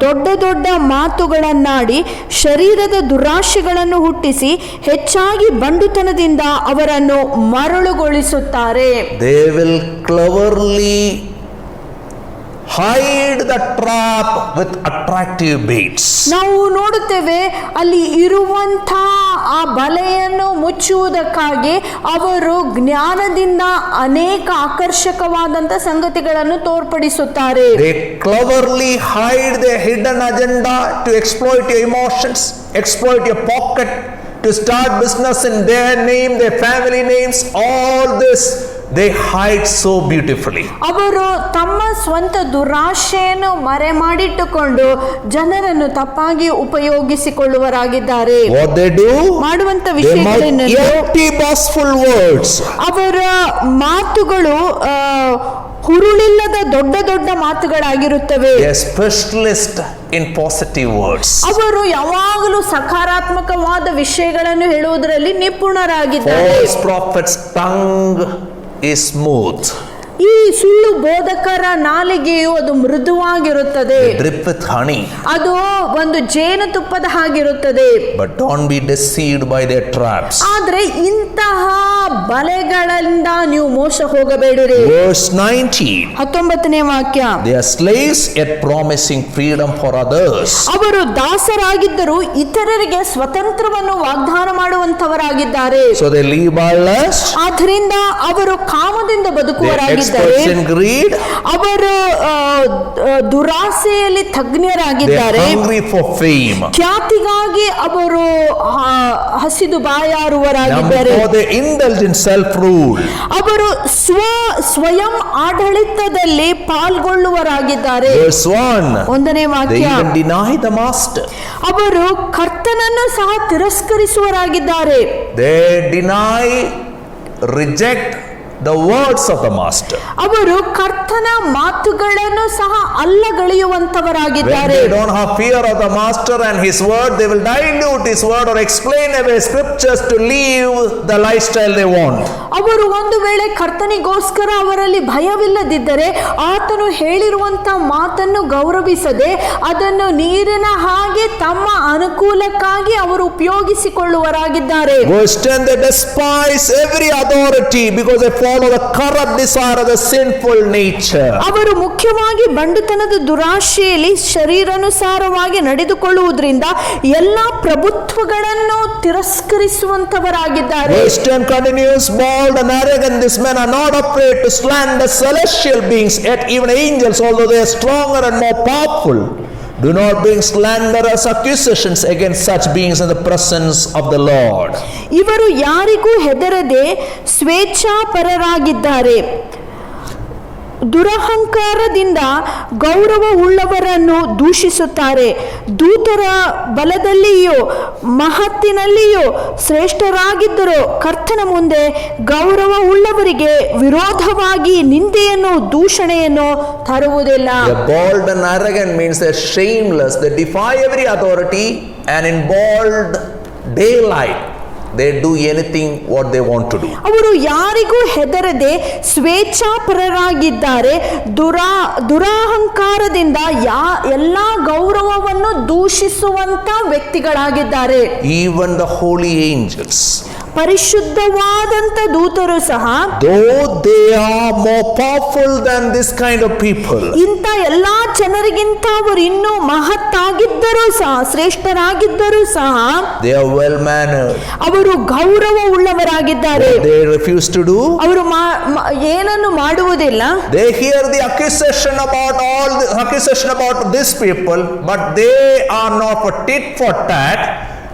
ದೊಡ್ಡ ದೊಡ್ಡ ಮಾತುಗಳನ್ನಾಡಿ ಶರೀರದ ದುರಾಶೆಗಳನ್ನು ಹುಟ್ಟಿಸಿ ಹೆಚ್ಚಾಗಿ ಬಂಡುತನದಿಂದ ಅವರನ್ನು ಮರಳುಗೊಳಿಸುತ್ತಾರೆ.
They will cleverly hide the trap with attractive baits.
ನಾವು ನೋಡುತ್ತೇವೆ, ಅಲ್ಲಿ ಇರುವಂಥ ಆ ಬಲೆಯನ್ನು ಮುಚ್ಚುವುದಕ್ಕಾಗಿ ಅವರು ಜ್ಞಾನದಿಂದ ಅನೇಕ ಆಕರ್ಷಕವಾದಂಥ ಸಂಗತಿಗಳನ್ನು ತೋರ್ಪಡಿಸುತ್ತಾರೆ.
They cleverly hide their hidden agenda to exploit your emotions, exploit your pocket, to start business in their name, their family names. All this they hide so beautifully.
ಅವರು ತಮ್ಮ ಸ್ವಂತ ದುರಾಶೆಯನ್ನು ಮರೆ ಮಾಡಿಟ್ಟುಕೊಂಡು ಜನರನ್ನು ತಪ್ಪಾಗಿ ಉಪಯೋಗಿಸಿಕೊಳ್ಳುವರಾಗಿದ್ದಾರೆ.
What they do?
ಮಾಡುವಂತ
They mouth
ವಿಷಯಗಳೇನೆಂದರೆ
empty, boastful words.
ಅವರ ಮಾತುಗಳು ಹುರುಳಿಲ್ಲದ ದೊಡ್ಡ ದೊಡ್ಡ ಮಾತುಗಳಾಗಿರುತ್ತವೆ.
They are specialist in positive words.
ಅವರು ಯಾವಾಗಲೂ ಸಕಾರಾತ್ಮಕವಾದ ವಿಷಯಗಳನ್ನು ಹೇಳುವುದರಲ್ಲಿ ನಿಪುಣರಾಗಿದ್ದಾರೆ.
False prophets' tongue is smooth.
ಈ ಸುಳ್ಳು ಬೋಧಕರ ನಾಲಿಗೆಯು ಅದು ಮೃದುವಾಗಿರುತ್ತದೆ,
They drip with honey.
ಅದು ಒಂದು ಜೇನುತುಪ್ಪದ ಹಾಗಿರುತ್ತದೆ.
But don't be deceived by their traps.
ಆದ್ರೆ ಇಂತಹ ಬಲೆಗಳಿಂದ ನೀವು ಮೋಸ ಹೋಗಬೇಡಿರಿ.
Verse 19.
19ನೇ ವಾಕ್ಯ,
They are slaves yet promising freedom for others.
ಅವರು ದಾಸರಾಗಿದ್ದರೂ ಇತರರಿಗೆ ಸ್ವತಂತ್ರವನ್ನು ವಾಗ್ದಾನ ಮಾಡುವಂತವರಾಗಿದ್ದಾರೆ.
So they live by lust.
ಆದ್ರಿಂದ ಅವರು ಕಾಮದಿಂದ
They are
ಬದುಕುವರಾಗಿದ್ದಾರೆ.
experts in greed.
ಅವರು ದುರಾಸೆಯಲ್ಲಿ
They are
ತಜ್ಞರಾಗಿದ್ದಾರೆ.
hungry for fame.
ಖ್ಯಾತಿಗಾಗಿ ಅವರು ಹಸಿದು
Number
ಬಾಯಾರುವರಾಗಿದ್ದಾರೆ.
4, they indulge in self-rule.
ಅವರು ಸ್ವಯಂ ಆಡಳಿತದಲ್ಲಿ ಪಾಲ್ಗೊಳ್ಳುವರಾಗಿದ್ದಾರೆ.
Verse 1,
ಒಂದನೇ
they
ವಾಕ್ಯ,
even deny the master.
ಅವರು ಕರ್ತನನ್ನು ಸಹ ತಿರಸ್ಕರಿಸುವರಾಗಿದ್ದಾರೆ.
They deny, reject the words of the master.
ಅವರು ಕರ್ತನ ಮಾತುಗಳನ್ನು ಸಹ
When
ಅಲ್ಲಗಳೆಯುವಂತವರಾಗಿದ್ದಾರೆ.
they don't have fear of the master and his word, they will dilute his word or explain away scriptures to live the lifestyle they want.
ಅವರು ಒಂದು ವೇಳೆ ಕರ್ತನಿಗೋಸ್ಕರ ಅವರಲ್ಲಿ ಭಯವಿಲ್ಲದಿದ್ದರೆ ಆತನು ಹೇಳಿರುವಂತ ಮಾತನ್ನು ಗೌರವಿಸದೆ ಅದನ್ನು ನೀರಿನ ಹಾಗೆ ತಮ್ಮ ಅನುಕೂಲಕ್ಕಾಗಿ ಅವರು ಉಪಯೋಗಿಸಿಕೊಳ್ಳುವರಾಗಿದ್ದಾರೆ.
Verse 10, they despise every authority because they follow the corrupt desire of the sinful nature.
ಅವರು ಮುಖ್ಯವಾಗಿ ಬಂಡುತನದ ದುರಾಶೆಯಲ್ಲಿ ಶರೀರಾನುಸಾರವಾಗಿ ನಡೆದುಕೊಳ್ಳುವುದರಿಂದ ಎಲ್ಲಾ ಪ್ರಭುತ್ವಗಳನ್ನು ತಿರಸ್ಕರಿಸುವಂತವರಾಗಿದ್ದಾರೆ.
Verse 10 continues, bold and arrogant, these men are not afraid to slander celestial beings, yet even angels, although they are stronger and more powerful, do not bring slanderous accusations against such beings in the presence of the Lord.
ಇವರು ಯಾರಿಗೂ ಹೆದರದೆ ಸ್ವೇಚ್ಛಾಪರರಾಗಿದ್ದಾರೆ. ದುರಹಂಕಾರದಿಂದ ಗೌರವವುಳ್ಳವರನ್ನು ದೂಷಿಸುತ್ತಾರೆ. ದೂತರ ಬಲದಲ್ಲಿಯೂ ಮಹತ್ತಿನಲ್ಲಿಯೂ ಶ್ರೇಷ್ಠರಾಗಿದ್ದರೂ ಕರ್ತನ ಮುಂದೆ ಗೌರವವುಳ್ಳವರಿಗೆ ವಿರೋಧವಾಗಿ ನಿಂದೆಯನ್ನು ದೂಷಣೆಯನ್ನು ತರುವುದಿಲ್ಲ.
They are bold and arrogant means they are shameless. They defy every authority, and in bold daylight they do anything what they want to do.
ಅವರು ಯಾರಿಗೂ ಹೆದರದೆ ಸ್ವೇಚ್ಛಾಪರರಾಗಿದ್ದಾರೆ. ದುರಹಂಕಾರದಿಂದ ಎಲ್ಲಾ ಗೌರವವನ್ನು ದೂಷಿಸುವಂತ ವ್ಯಕ್ತಿಗಳಾಗಿದ್ದಾರೆ.
Even the holy angels,
ಪರಿಶುದ್ಧವಾದಂತ ದೂತರು ಸಹ,
though they are more powerful than this kind of people,
ಇಂಥ ಎಲ್ಲಾ ಜನರಿಗಿಂತ ಅವರು ಇನ್ನೂ ಮಹತ್ತಾಗಿದ್ದರೂ ಸಹ, ಶ್ರೇಷ್ಠರಾಗಿದ್ದರೂ ಸಹ,
they are well mannered.
ಅವರು ಗೌರವ ಉಳ್ಳವರಾಗಿದ್ದಾರೆ.
They refuse to do.
ಅವರು ಏನನ್ನು ಮಾಡುವುದಿಲ್ಲ.
They hear the accusation about these people, but they are not for tit for tat.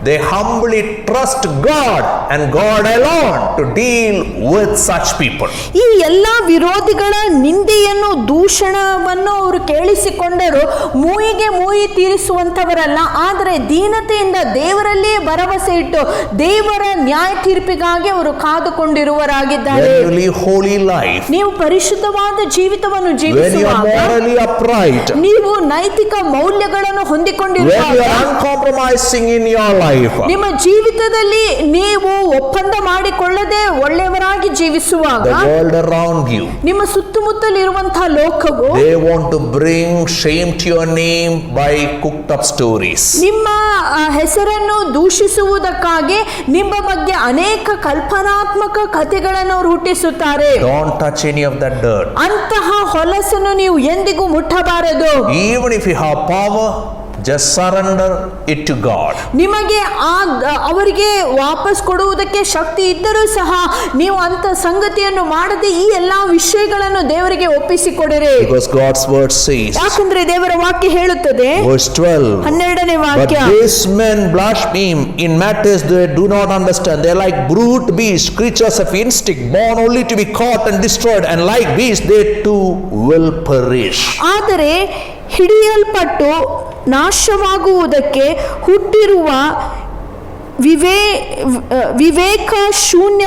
They humbly trust God and God alone to deal with such people.
ಈ ಎಲ್ಲ ವಿರೋಧಿಗಳ ನಿಂದೆಯನ್ನು ದೂಷಣವನ್ನು ಅವರು ಕೇಳಿಸಿಕೊಂಡರು ಮೂಯಿಗೆ ಮೂಯಿ ತೀರಿಸುವಂತವರಲ್ಲ, ಆದರೆ ದೀನತೆಯಿಂದ ದೇವರಲ್ಲಿಯೇ ಭರವಸೆ ಇಟ್ಟು ದೇವರ ನ್ಯಾಯ ತೀರ್ಪಿಗಾಗಿ ಅವರು ಕಾದುಕೊಂಡಿರುವರಾಗಿದ್ದಾರೆ.
When you live holy life,
ನೀವು ಪರಿಶುದ್ಧವಾದ ಜೀವಿತವನ್ನು
when you are
ಜೀವಿಸುವಾಗ,
morally upright,
ನೀವು ನೈತಿಕ ಮೌಲ್ಯಗಳನ್ನು
when
ಹೊಂದಿಕೊಂಡಿರುವಾಗ,
you are uncompromising in your life,
ನಿಮ್ಮ ಜೀವಿತದಲ್ಲಿ ನೀವು ಒಪ್ಪಂದ ಮಾಡಿಕೊಳ್ಳದೆ ಒಳ್ಳೆಯವರಾಗಿ ಜೀವಿಸುವಾಗ,
the world around you,
ನಿಮ್ಮ ಸುತ್ತಮುತ್ತಲಿರುವಂತಹ ಲೋಕವು
they want to bring shame to your name by cooked up stories.
ನಿಮ್ಮ ಹೆಸರನ್ನು ದೂಷಿಸುವುದಕ್ಕಾಗಿ ನಿಮ್ಮ ಬಗ್ಗೆ ಅನೇಕ ಕಲ್ಪನಾತ್ಮಕ ಕಥೆಗಳನ್ನು ಅವರು ಹುಟ್ಟಿಸುತ್ತಾರೆ.
Don't touch any of that dirt.
ಅಂತಹ ಹೊಲಸನ್ನು ನೀವು ಎಂದಿಗೂ ಮುಟ್ಟಬಾರದು.
Even if you have power, just surrender it to God.
ನಿಮಗೆ ಅವರಿಗೆ ವಾಪಸ್ ಕೊಡುವುದಕ್ಕೆ ಶಕ್ತಿ ಇದ್ದರೂ ಸಹ ನೀವು ಅಂತ ಸಂಗತಿಯನ್ನು ಮಾಡದೆ ಈ ಎಲ್ಲಾ ವಿಷಯಗಳನ್ನು ದೇವರಿಗೆ ಒಪ್ಪಿಸಿಕೊಡಿರಿ.
Because God's word says,
ಯಾಕಂದ್ರೆ ದೇವರ ವಾಕ್ಯ ಹೇಳುತ್ತದೆ,
verse 12,
12ನೇ
but
ವಾಕ್ಯ,
these men blaspheme in matters they do not understand. They are like brute beasts, creatures of instinct, born only to be caught and destroyed, and like beasts they too will perish.
ಆದರೆ ಹಿಡಿಯಲ್ಪಟ್ಟು ನಾಶವಾಗುವುದಕ್ಕೆ ಹುಟ್ಟಿರುವ ವಿವೇಕ ಶೂನ್ಯ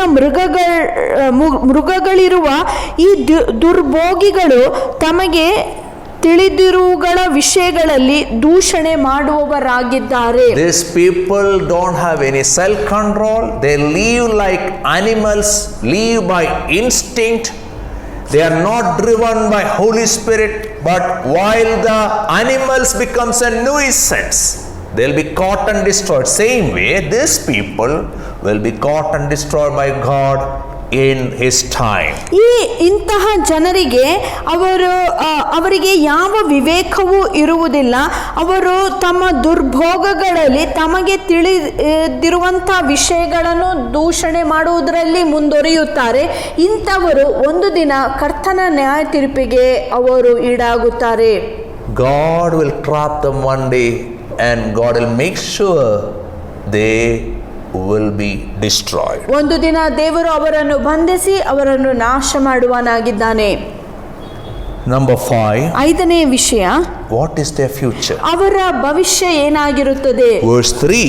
ಮೃಗಗಳಿರುವ ಈ ದುರ್ಭೋಗಿಗಳು ತಮಗೆ ತಿಳಿದಿರುವುಗಳ ವಿಷಯಗಳಲ್ಲಿ ದೂಷಣೆ ಮಾಡುವವರಾಗಿದ್ದಾರೆ.
These people don't have any self control. They live like animals, live by instinct. They are not driven by Holy Spirit, but while the animals becomes a nuisance, they'll be caught and destroyed. Same way, these people will be caught and destroyed by God in his time.
ಇಂತಹ ಜನರಿಗೆ ಅವರಿಗೆ ಯಾವ ವಿವೇಕವೂ ಇರುವುದಿಲ್ಲ. ಅವರು ತಮ್ಮ ದುರ್ಭೋಗಗಳಲ್ಲಿ ತಮಗೆ ತಿಳಿದಿರುವಂಥ ವಿಷಯಗಳನ್ನು ದೂಷಣೆ ಮಾಡುವುದರಲ್ಲಿ ಮುಂದುವರಿಯುತ್ತಾರೆ. ಇಂಥವರು ಒಂದು ದಿನ ಕರ್ತನ ನ್ಯಾಯ ತೀರ್ಪಿಗೆ ಅವರು ಈಡಾಗುತ್ತಾರೆ.
God will trap them one day and God will make sure they will be destroyed.
ಒಂದು ದಿನ ದೇವರು ಅವರನ್ನು ಬಂಧಿಸಿ ಅವರನ್ನು ನಾಶ ಮಾಡುವನಾಗಿದ್ದಾನೆ.
Number 5.
ಐದನೇ ವಿಷಯ,
What is their future?
ಅವರ ಭವಿಷ್ಯ ಏನಾಗಿರುತ್ತದೆ?
Verse 3.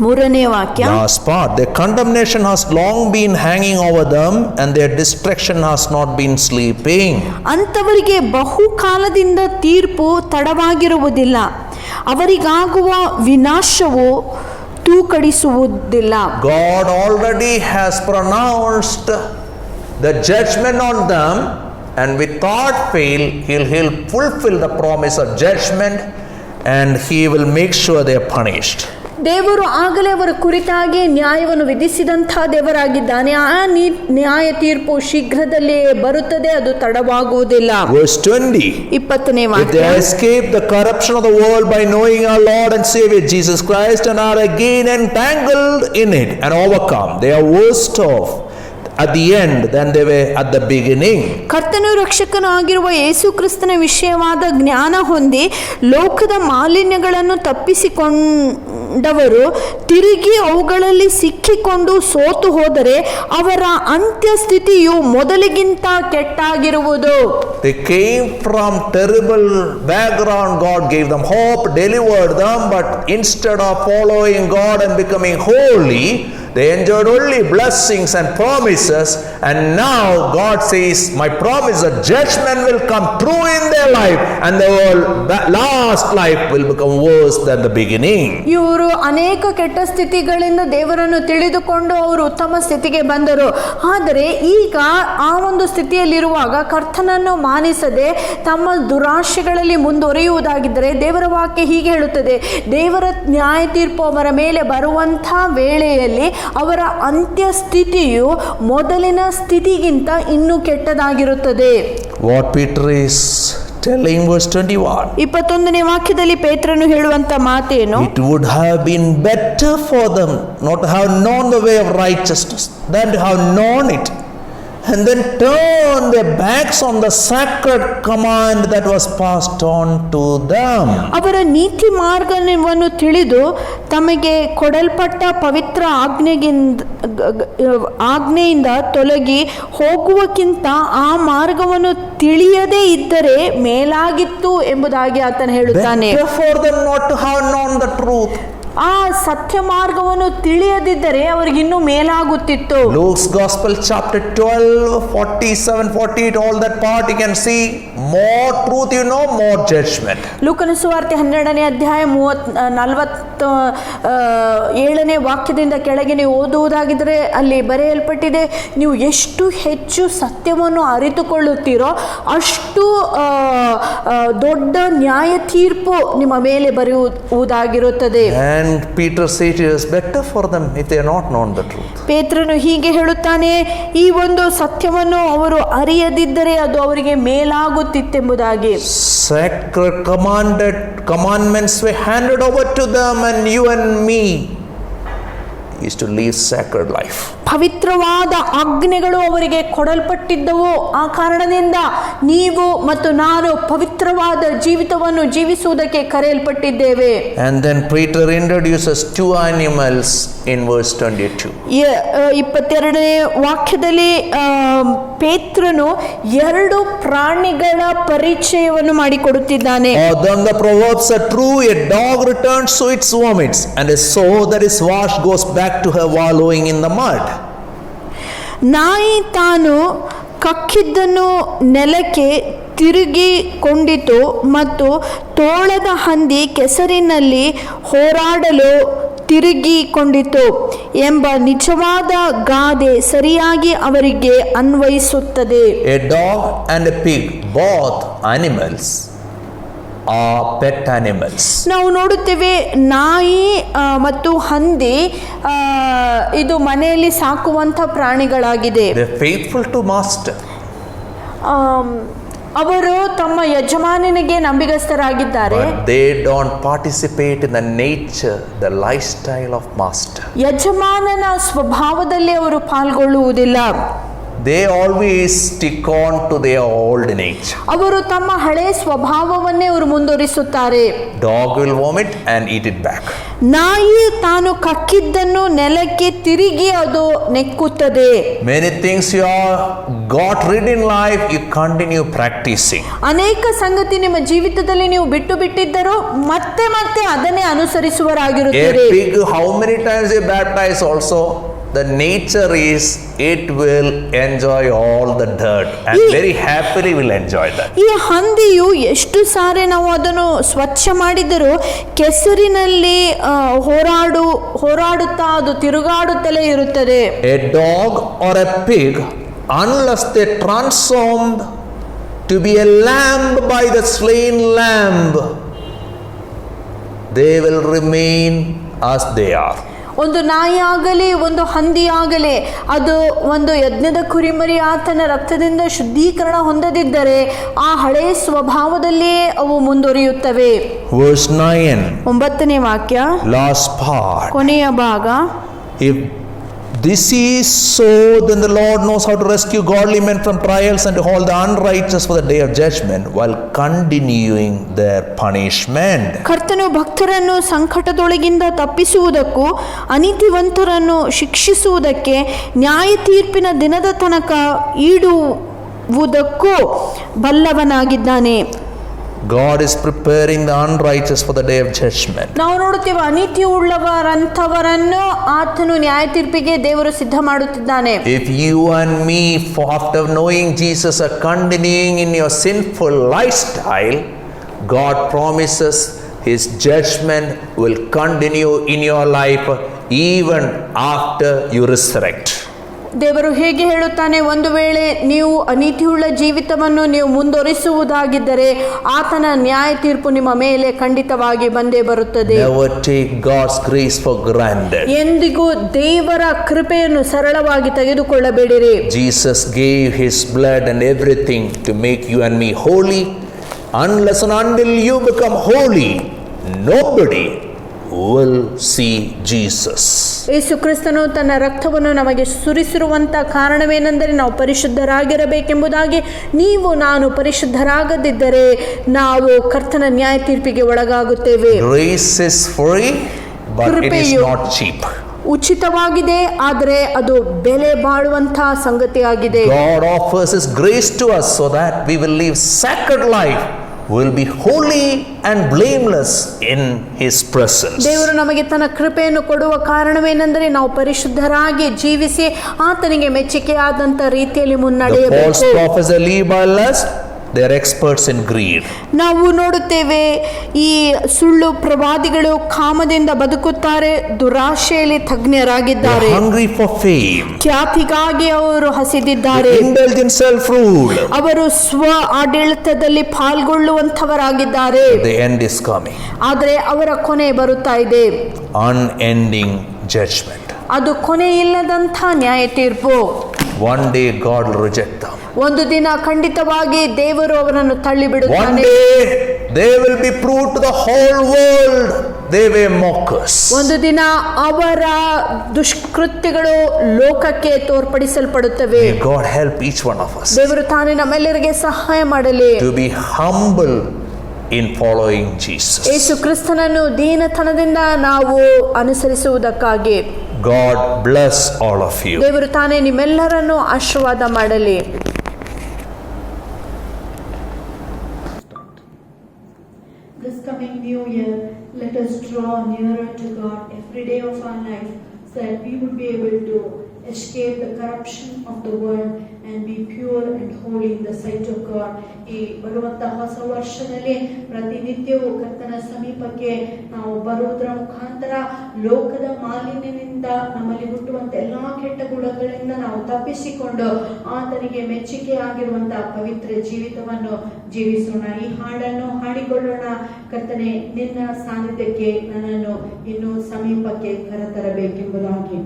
ಮೂರನೇ ವಾಕ್ಯ,
Last part. Their condemnation has long been hanging over them and their destruction has not been sleeping.
ಅಂಥವರಿಗೆ ಬಹುಕಾಲದಿಂದ ತೀರ್ಪು ತಡವಾಗಿರುವುದಿಲ್ಲ, ಅವರಿಗಾಗುವ ವಿನಾಶವು ತೂಕಡಿಸುವುದಿಲ್ಲ.
God already has pronounced the judgment on them, and without fail he'll fulfill the promise of judgment and he will make sure they are punished.
ದೇವರು ಆಗಲೇ ಅವರ ಕುರಿತಾಗಿ ನ್ಯಾಯವನ್ನು ವಿಧಿಸಿದಂಥ ದೇವರಾಗಿದ್ದಾನೆ. ಆ ನ್ಯಾಯ ತೀರ್ಪು ಶೀಘ್ರದಲ್ಲಿಯೇ ಬರುತ್ತದೆ, ಅದು ತಡವಾಗುವುದಿಲ್ಲ.
Verse 20.
20ನೇ
If
ವಾಕ್ಯ,
they escape the corruption of the world by knowing our Lord and Savior Jesus Christ and are again entangled in it and overcome, they are worse off at the end than they were at the beginning.
ಕರ್ತನು ರಕ್ಷಕನೂ ಆಗಿರುವ ಯೇಸು ಕ್ರಿಸ್ತನ ವಿಷಯವಾದ ಜ್ಞಾನ ಹೊಂದಿ ಲೋಕದ ಮಾಲಿನ್ಯಗಳನ್ನು ತಪ್ಪಿಸಿಕೊಂಡವರು ತಿರುಗಿ ಅವುಗಳಲ್ಲಿ ಸಿಕ್ಕಿಕೊಂಡು ಸೋತು ಹೋದರೆ ಅವರ ಅಂತ್ಯ ಸ್ಥಿತಿಯು ಮೊದಲಿಗಿಂತ ಕೆಟ್ಟಾಗಿರುವುದು.
They came from terrible background. God gave them hope, delivered them, but instead of following God and becoming holy, they enjoyed only blessings and promises, and now God says, my promise of judgment will come true in their life, and their last life will become worse than the beginning.
ಇವರು ಅನೇಕ ಕೆಟ್ಟ ಸ್ಥಿತಿಗಳಿಂದ ದೇವರನ್ನು ತಿಳಿದುಕೊಂಡು ಅವರು ಉತ್ತಮ ಸ್ಥಿತಿಗೆ ಬಂದರು. ಆದರೆ ಈಗ ಆ ಒಂದು ಸ್ಥಿತಿಯಲ್ಲಿರುವಾಗ ಕರ್ತನನ್ನು ಮಾನಿಸದೆ ತಮ್ಮ ದುರಾಶೆಗಳಲ್ಲಿ ಮುಂದುವರಿಯುವುದಾಗಿದ್ದರೆ ದೇವರ ವಾಕ್ಯ ಹೀಗೆ ಹೇಳುತ್ತದೆ, ದೇವರ ನ್ಯಾಯ ತೀರ್ಪು ಅವರ ಮೇಲೆ ಬರುವಂಥ ವೇಳೆಯಲ್ಲಿ ಅವರ ಅಂತ್ಯ ಸ್ಥಿತಿಯು ಮೊದಲಿನ ಸ್ಥಿತಿಗಿಂತ ಇನ್ನೂ ಕೆಟ್ಟದಾಗಿರುತ್ತದೆ.
What Peter is telling, verse 21.
21ನೇ ವಾಕ್ಯದಲ್ಲಿ ಪೇತ್ರನು ಹೇಳುವಂತ ಮಾತೇನು?
It would have been better for them not to have known the way of righteousness than to have known it and then turn their backs on the sacred command that was passed on to them.
ಅವರ ನೀತಿ ಮಾರ್ಗವನ್ನು ತಿಳಿದು ತಮಗೆ ಕೊಡಲ್ಪಟ್ಟ ಪವಿತ್ರ ಆಜ್ಞೆಯಿಂದ ತೊಲಗಿ ಹೋಗುವಕ್ಕಿಂತ ಆ ಮಾರ್ಗವನ್ನು ತಿಳಿಯದೇ ಇದ್ದರೆ ಮೇಲಾಗಿತ್ತು ಎಂಬುದಾಗಿ ಆತನು ಹೇಳುತ್ತಾನೆ.
Better for them not to have known the truth.
ಆ ಸತ್ಯ ಮಾರ್ಗವನ್ನು ತಿಳಿಯದಿದ್ದರೆ ಅವರಿಗಿನ್ನೂ ಮೇಲಾಗುತ್ತಿತ್ತು.
Luke's Gospel chapter 12, 47, 48, all that part you can see, more truth you know, more judgment.
ಲೂಕನ ಸುವಾರ್ತೆ 12ನೇ ಅಧ್ಯಾಯ 47ನೇ ವಾಕ್ಯದಿಂದ ಕೆಳಗೆ ನೀವು ಓದುವುದಾಗಿದ್ದರೆ ಅಲ್ಲಿ ಬರೆಯಲ್ಪಟ್ಟಿದೆ, ನೀವು ಎಷ್ಟು ಹೆಚ್ಚು ಸತ್ಯವನ್ನು ಅರಿತುಕೊಳ್ಳುತ್ತೀರೋ ಅಷ್ಟು ದೊಡ್ಡ ನ್ಯಾಯ ತೀರ್ಪು ನಿಮ್ಮ ಮೇಲೆ ಬರೆಯುವುದಾಗಿರುತ್ತದೆ.
And Peter said it is better for them if they have not known the truth.
ಪೇತ್ರನು ಹೀಗೆ ಹೇಳುತ್ತಾನೆ, ಈ ಒಂದು ಸತ್ಯವನ್ನು ಅವರು ಅರಿಯದಿದ್ದರೆ ಅದು ಅವರಿಗೆ ಮೇಲಾಗುತ್ತಿತ್ತೆಂಬುದಾಗಿ.
Sacred commandments were handed over to them, and you and me is to live sacred life.
ಪವಿತ್ರವಾದ ಆಜ್ಞೆಗಳು ಅವರಿಗೆ ಕೊಡಲ್ಪಟ್ಟಿದ್ದವು. ಆ ಕಾರಣದಿಂದ ನೀವು ಮತ್ತು ನಾನು ಪವಿತ್ರವಾದ ಜೀವಿತವನ್ನು ಜೀವಿಸುವುದಕ್ಕೆ ಕರೆಯಲ್ಪಟ್ಟಿದ್ದೇವೆ.
And then Peter introduces two animals in verse 22.
22ನೇ ವಾಕ್ಯದಲ್ಲಿ ಪೇತ್ರನು ಎರಡು ಪ್ರಾಣಿಗಳ ಪರಿಚಯವನ್ನು ಮಾಡಿಕೊಡುತ್ತಿದ್ದಾನೆ.
Then the proverbs are true, a dog returns to its vomits, and a sow that is washed goes back to her wallowing in the mud.
ನಾಯಿ ತಾನು ಕಕ್ಕಿದ್ದನ್ನು ನೆಲಕ್ಕೆ ತಿರುಗಿಕೊಂಡಿತು ಮತ್ತು ತೋಳದ ಹಂದಿ ಕೆಸರಿನಲ್ಲಿ ಹೋರಾಡಲು ತಿರುಗಿಕೊಂಡಿತು ಎಂಬ ನಿಜವಾದ ಗಾದೆ ಸರಿಯಾಗಿ ಅವರಿಗೆ ಅನ್ವಯಿಸುತ್ತದೆ.
A dog and a pig, both animals, are pet animals.
ನಾವು ನೋಡುತ್ತೇವೆ ನಾಯಿ ಮತ್ತು ಹಂದಿ ಇದು ಮನೆಯಲ್ಲಿ ಸಾಕುವಂಥ ಪ್ರಾಣಿಗಳಾಗಿದೆ.
They're faithful to master.
ಅವರು ತಮ್ಮ ಯಜಮಾನನಿಗೆ ನಂಬಿಗಸ್ತರಾಗಿದ್ದಾರೆ.
But they don't participate in the nature, the lifestyle of master.
ಯಜಮಾನನ ಸ್ವಭಾವದಲ್ಲಿ ಅವರು ಪಾಲ್ಗೊಳ್ಳುವುದಿಲ್ಲ.
They always stick on to their old nature.
ಅವರು ತಮ್ಮ ಹಳೆ ಸ್ವಭಾವವನ್ನೇ ಅವರು ಮುಂದುವರಿಸುತ್ತಾರೆ.
Dog will vomit and eat it back.
ನಾಯಿ ತಾನು ಕಕ್ಕಿದ್ದನ್ನು ನೆಲಕ್ಕೆ ತಿರುಗಿ ಅದು ನೆಕ್ಕುತ್ತದೆ.
Many things you are got rid in life, you continue practicing.
ಅನೇಕ ಸಂಗತಿ ನಿಮ್ಮ ಜೀವಿತದಲ್ಲಿ ನೀವು ಬಿಟ್ಟಿದ್ದರೂ ಮತ್ತೆ ಮತ್ತೆ ಅದನ್ನೇ ಅನುಸರಿಸುವರಾಗಿರುತ್ತೀರಿ.
A pig, how many times they baptize also, the nature is it will enjoy all the dirt and very happily will enjoy that.
ಈ ಹಂದಿಯು ಎಷ್ಟು ಸಾರಿ ನಾವು ಅದನ್ನು ಸ್ವಚ್ಛ ಮಾಡಿದರೂ ಕೆಸರಿನಲ್ಲಿ ಹೋರಾಡುತ್ತಾ ಅದು ತಿರುಗಾಡುತ್ತಲೇ ಇರುತ್ತದೆ.
A dog or a pig, unless they transformed to be a lamb by the slain lamb, they will remain as they are.
ಒಂದು ನಾಯಿ ಆಗಲಿ ಒಂದು ಹಂದಿ ಆಗಲಿ ಅದು ಒಂದು ಯಜ್ಞದ ಕುರಿಮರಿ ಆತನ ರಕ್ತದಿಂದ ಶುದ್ಧೀಕರಣ ಹೊಂದದಿದ್ದರೆ ಆ ಹಳೆ ಸ್ವಭಾವದಲ್ಲಿಯೇ ಅವು ಮುಂದುವರಿಯುತ್ತವೆ.
Verse 9,
9ನೇ ವಾಕ್ಯ,
last part.
ಕೊನೆಯ ಭಾಗ.
If this is so, then the Lord knows how to rescue godly men from trials and to hold the unrighteous for the day of judgment while continuing their punishment.
ಕರ್ತನು ಭಕ್ತರನ್ನು ಸಂಕಟದೊಳಗಿಂದ ತಪ್ಪಿಸುವುದಕ್ಕೂ ಅನೀತಿವಂತರನ್ನು ಶಿಕ್ಷಿಸುವುದಕ್ಕೆ ನ್ಯಾಯ ತೀರ್ಪಿನ ದಿನದ ತನಕ ಈಡುವುದಕ್ಕೂ ಬಲ್ಲವನಾಗಿದ್ದಾನೆ.
God is preparing the unrighteous for the day of judgment.
ನಾವು ನೋಡುತ್ತೇವೆ ಅನೀತಿ ಉಳ್ಳವರಂಥವರನ್ನು ಆತನು ನ್ಯಾಯ ತೀರ್ಪಿಗೆ ದೇವರು ಸಿದ್ಧ ಮಾಡುತ್ತಿದ್ದಾನೆ.
If you and me, after knowing Jesus, are continuing in your sinful lifestyle, God promises His judgment will continue in your life even after you resurrect.
ದೇವರು ಹೇಗೆ ಹೇಳುತ್ತಾನೆ, ಒಂದು ವೇಳೆ ನೀವು ಅನೀತಿಯುಳ್ಳ ಜೀವಿತವನ್ನು ನೀವು ಮುಂದುವರಿಸುವುದಾಗಿದ್ದರೆ ಆತನ ನ್ಯಾಯ ತೀರ್ಪು ನಿಮ್ಮ ಮೇಲೆ ಖಂಡಿತವಾಗಿ ಬಂದೇ ಬರುತ್ತದೆ.
Never take God's grace for granted.
ಎಂದಿಗೂ ದೇವರ ಕೃಪೆಯನ್ನು ಸರಳವಾಗಿ ತೆಗೆದುಕೊಳ್ಳಬೇಡಿರಿ.
Jesus gave His blood and everything to make you and me holy. Unless and until you become holy, nobody will see Jesus.
ಯೇಸು ಕ್ರಿಸ್ತನು ತನ್ನ ರಕ್ತವನ್ನು ನಮಗೆ ಸುರಿಸಿರುವಂತ ಕಾರಣವೇನೆಂದರೆ ನಾವು ಪರಿಶುದ್ಧರಾಗಿರಬೇಕೆಂಬುದಾಗಿ. ನಾನು ಪರಿಶುದ್ಧರಾಗದಿದ್ದರೆ ನಾವು ಕರ್ತನ ನ್ಯಾಯ ತೀರ್ಪಿಗೆ ಒಳಗಾಗುತ್ತೇವೆ.
Grace is free, but it is not cheap.
ಉಚಿತವಾಗಿದೆ, ಆದರೆ ಅದು ಬೆಲೆ ಬಾಳುವಂತಹ ಸಂಗತಿಯಾಗಿದೆ.
God offers His grace to us so that we will live sacred life, will be holy and blameless in His presence.
ದೇವರು ನಮಗೆ ತನ್ನ ಕೃಪೆಯನ್ನು ಕೊಡುವ ಕಾರಣವೇನೆಂದರೆ ನಾವು ಪರಿಶುದ್ಧರಾಗಿ ಜೀವಿಸಿ ಆತನಿಗೆ ಮೆಚ್ಚುಗೆಯಾದಂತ ರೀತಿಯಲ್ಲಿ ಮುನ್ನಡೆಯಬೇಕು.
The false prophets live by lust, they are experts in greed.
ನಾವು ನೋಡುತ್ತೇವೆ ಈ ಸುಳ್ಳು ಪ್ರವಾದಿಗಳು ಕಾಮದಿಂದ ಬದುಕುತ್ತಾರೆ, ದುರಾಶೆಯಲ್ಲಿ ತಜ್ಞರಾಗಿದ್ದಾರೆ.
They are hungry for fame.
ಖ್ಯಾತಿಗಾಗಿ ಅವರು ಹಸಿದಿದ್ದಾರೆ.
They indulge in self-rule.
ಅವರು ಸ್ವ ಆಡಳಿತದಲ್ಲಿ ಪಾಲ್ಗೊಳ್ಳುವಂತವರಾಗಿದ್ದಾರೆ.
The end is coming.
ಆದರೆ ಅವರ ಕೊನೆ ಬರುತ್ತಾ ಇದೆ.
Unending judgment.
ಅದು ಕೊನೆ ಇಲ್ಲದಂಥ ನ್ಯಾಯ ತೀರ್ಪು.
One day God will reject them.
ಒಂದು ದಿನ ಖಂಡಿತವಾಗಿ ದೇವರು ಅವರನ್ನು
One
ತಳ್ಳಿಬಿಡುತ್ತಾನೆ.
day they will be proved to the whole world they were mockers.
ಒಂದು ದಿನ ಅವರ ದುಷ್ಕೃತ್ಯಗಳು ಲೋಕಕ್ಕೆ ತೋರ್ಪಡಿಸಲ್ಪಡುತ್ತವೆ.
May God help each one of us
ದೇವರು ತಾನೇ ನಮ್ಮೆಲ್ಲರಿಗೆ ಸಹಾಯ ಮಾಡಲಿ.
to be humble in following Jesus.
ಯೇಸು ಕ್ರಿಸ್ತನನ್ನು ದೀನತನದಿಂದ ನಾವು ಅನುಸರಿಸುವುದಕ್ಕಾಗಿ.
God bless all of you.
ದೇವರು ತಾನೇ ನಿಮ್ಮೆಲ್ಲರನ್ನು ಆಶೀರ್ವಾದ ಮಾಡಲಿ.
This coming new year, let us draw nearer to God every day of our life so that we would be able to
escape the corruption of the world and be pure and holy in the sight of God. ಈ ಬರುವಂತಹ ಹೊಸ ವರ್ಷದಲ್ಲಿ ಪ್ರತಿನಿತ್ಯವೂ ಕರ್ತನ ಸಮೀಪಕ್ಕೆ ನಾವು ಬರುವುದರ ಮುಖಾಂತರ ಲೋಕದ ಮಾಲಿನ್ಯದಿಂದ ನಮ್ಮಲ್ಲಿ ಹುಟ್ಟುವಂತ ಎಲ್ಲಾ ಕೆಟ್ಟ ಗುಣಗಳಿಂದ ನಾವು ತಪ್ಪಿಸಿಕೊಂಡು ಆತನಿಗೆ ಮೆಚ್ಚುಗೆ ಆಗಿರುವಂತಹ ಪವಿತ್ರ ಜೀವಿತವನ್ನು ಜೀವಿಸೋಣ. ಈ ಹಾಡನ್ನು ಹಾಡಿಕೊಳ್ಳೋಣ. ಕರ್ತನೆ, ನಿನ್ನ ಸಾನ್ನಿಧ್ಯಕ್ಕೆ ನನ್ನನ್ನು ಇನ್ನೂ ಸಮೀಪಕ್ಕೆ ಕರೆತರಬೇಕೆಂಬುದಾಗಿ.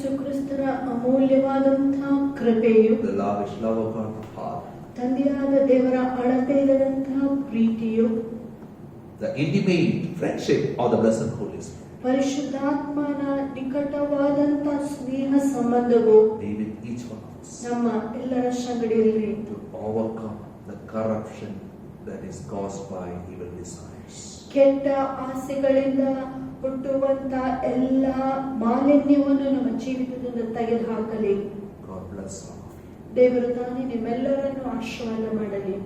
ಯೇಸು ಕ್ರಿಸ್ತರ ಅಮೂಲ್ಯವಾದಂತಹ ಕೃಪೆಯು,
the lavish love of God the Father,
ತಂದೆಯಾದ ದೇವರ ಅಳತೆ ಇಲ್ಲದಂತಹ ಪ್ರೀತಿಯು,
the intimate friendship of the Blessed Holy Spirit
ಪರಿಶುದ್ಧಾತ್ಮನ ನಿಕಟವಾದಂತಹ ಸ್ನೇಹ ಸಂಬಂಧವು
be with each one of us
ನಮ್ಮ ಎಲ್ಲರ ಸಂಗಡಿಯಲ್ಲಿ
to overcome the corruption that is caused by evil desires.
ಕೆಟ್ಟ ಆಸೆಗಳಿಂದ ಹುಟ್ಟುವಂತ ಎಲ್ಲ ಮಾಲಿನ್ಯವನ್ನು ನಮ್ಮ ಜೀವಿತದಿಂದ ತೆಗೆದುಹಾಕಲಿ.
God bless all.
ದೇವರು ತಾನೇ ನಿಮ್ಮೆಲ್ಲರನ್ನು ಆಶೀರ್ವಾದ ಮಾಡಲಿ.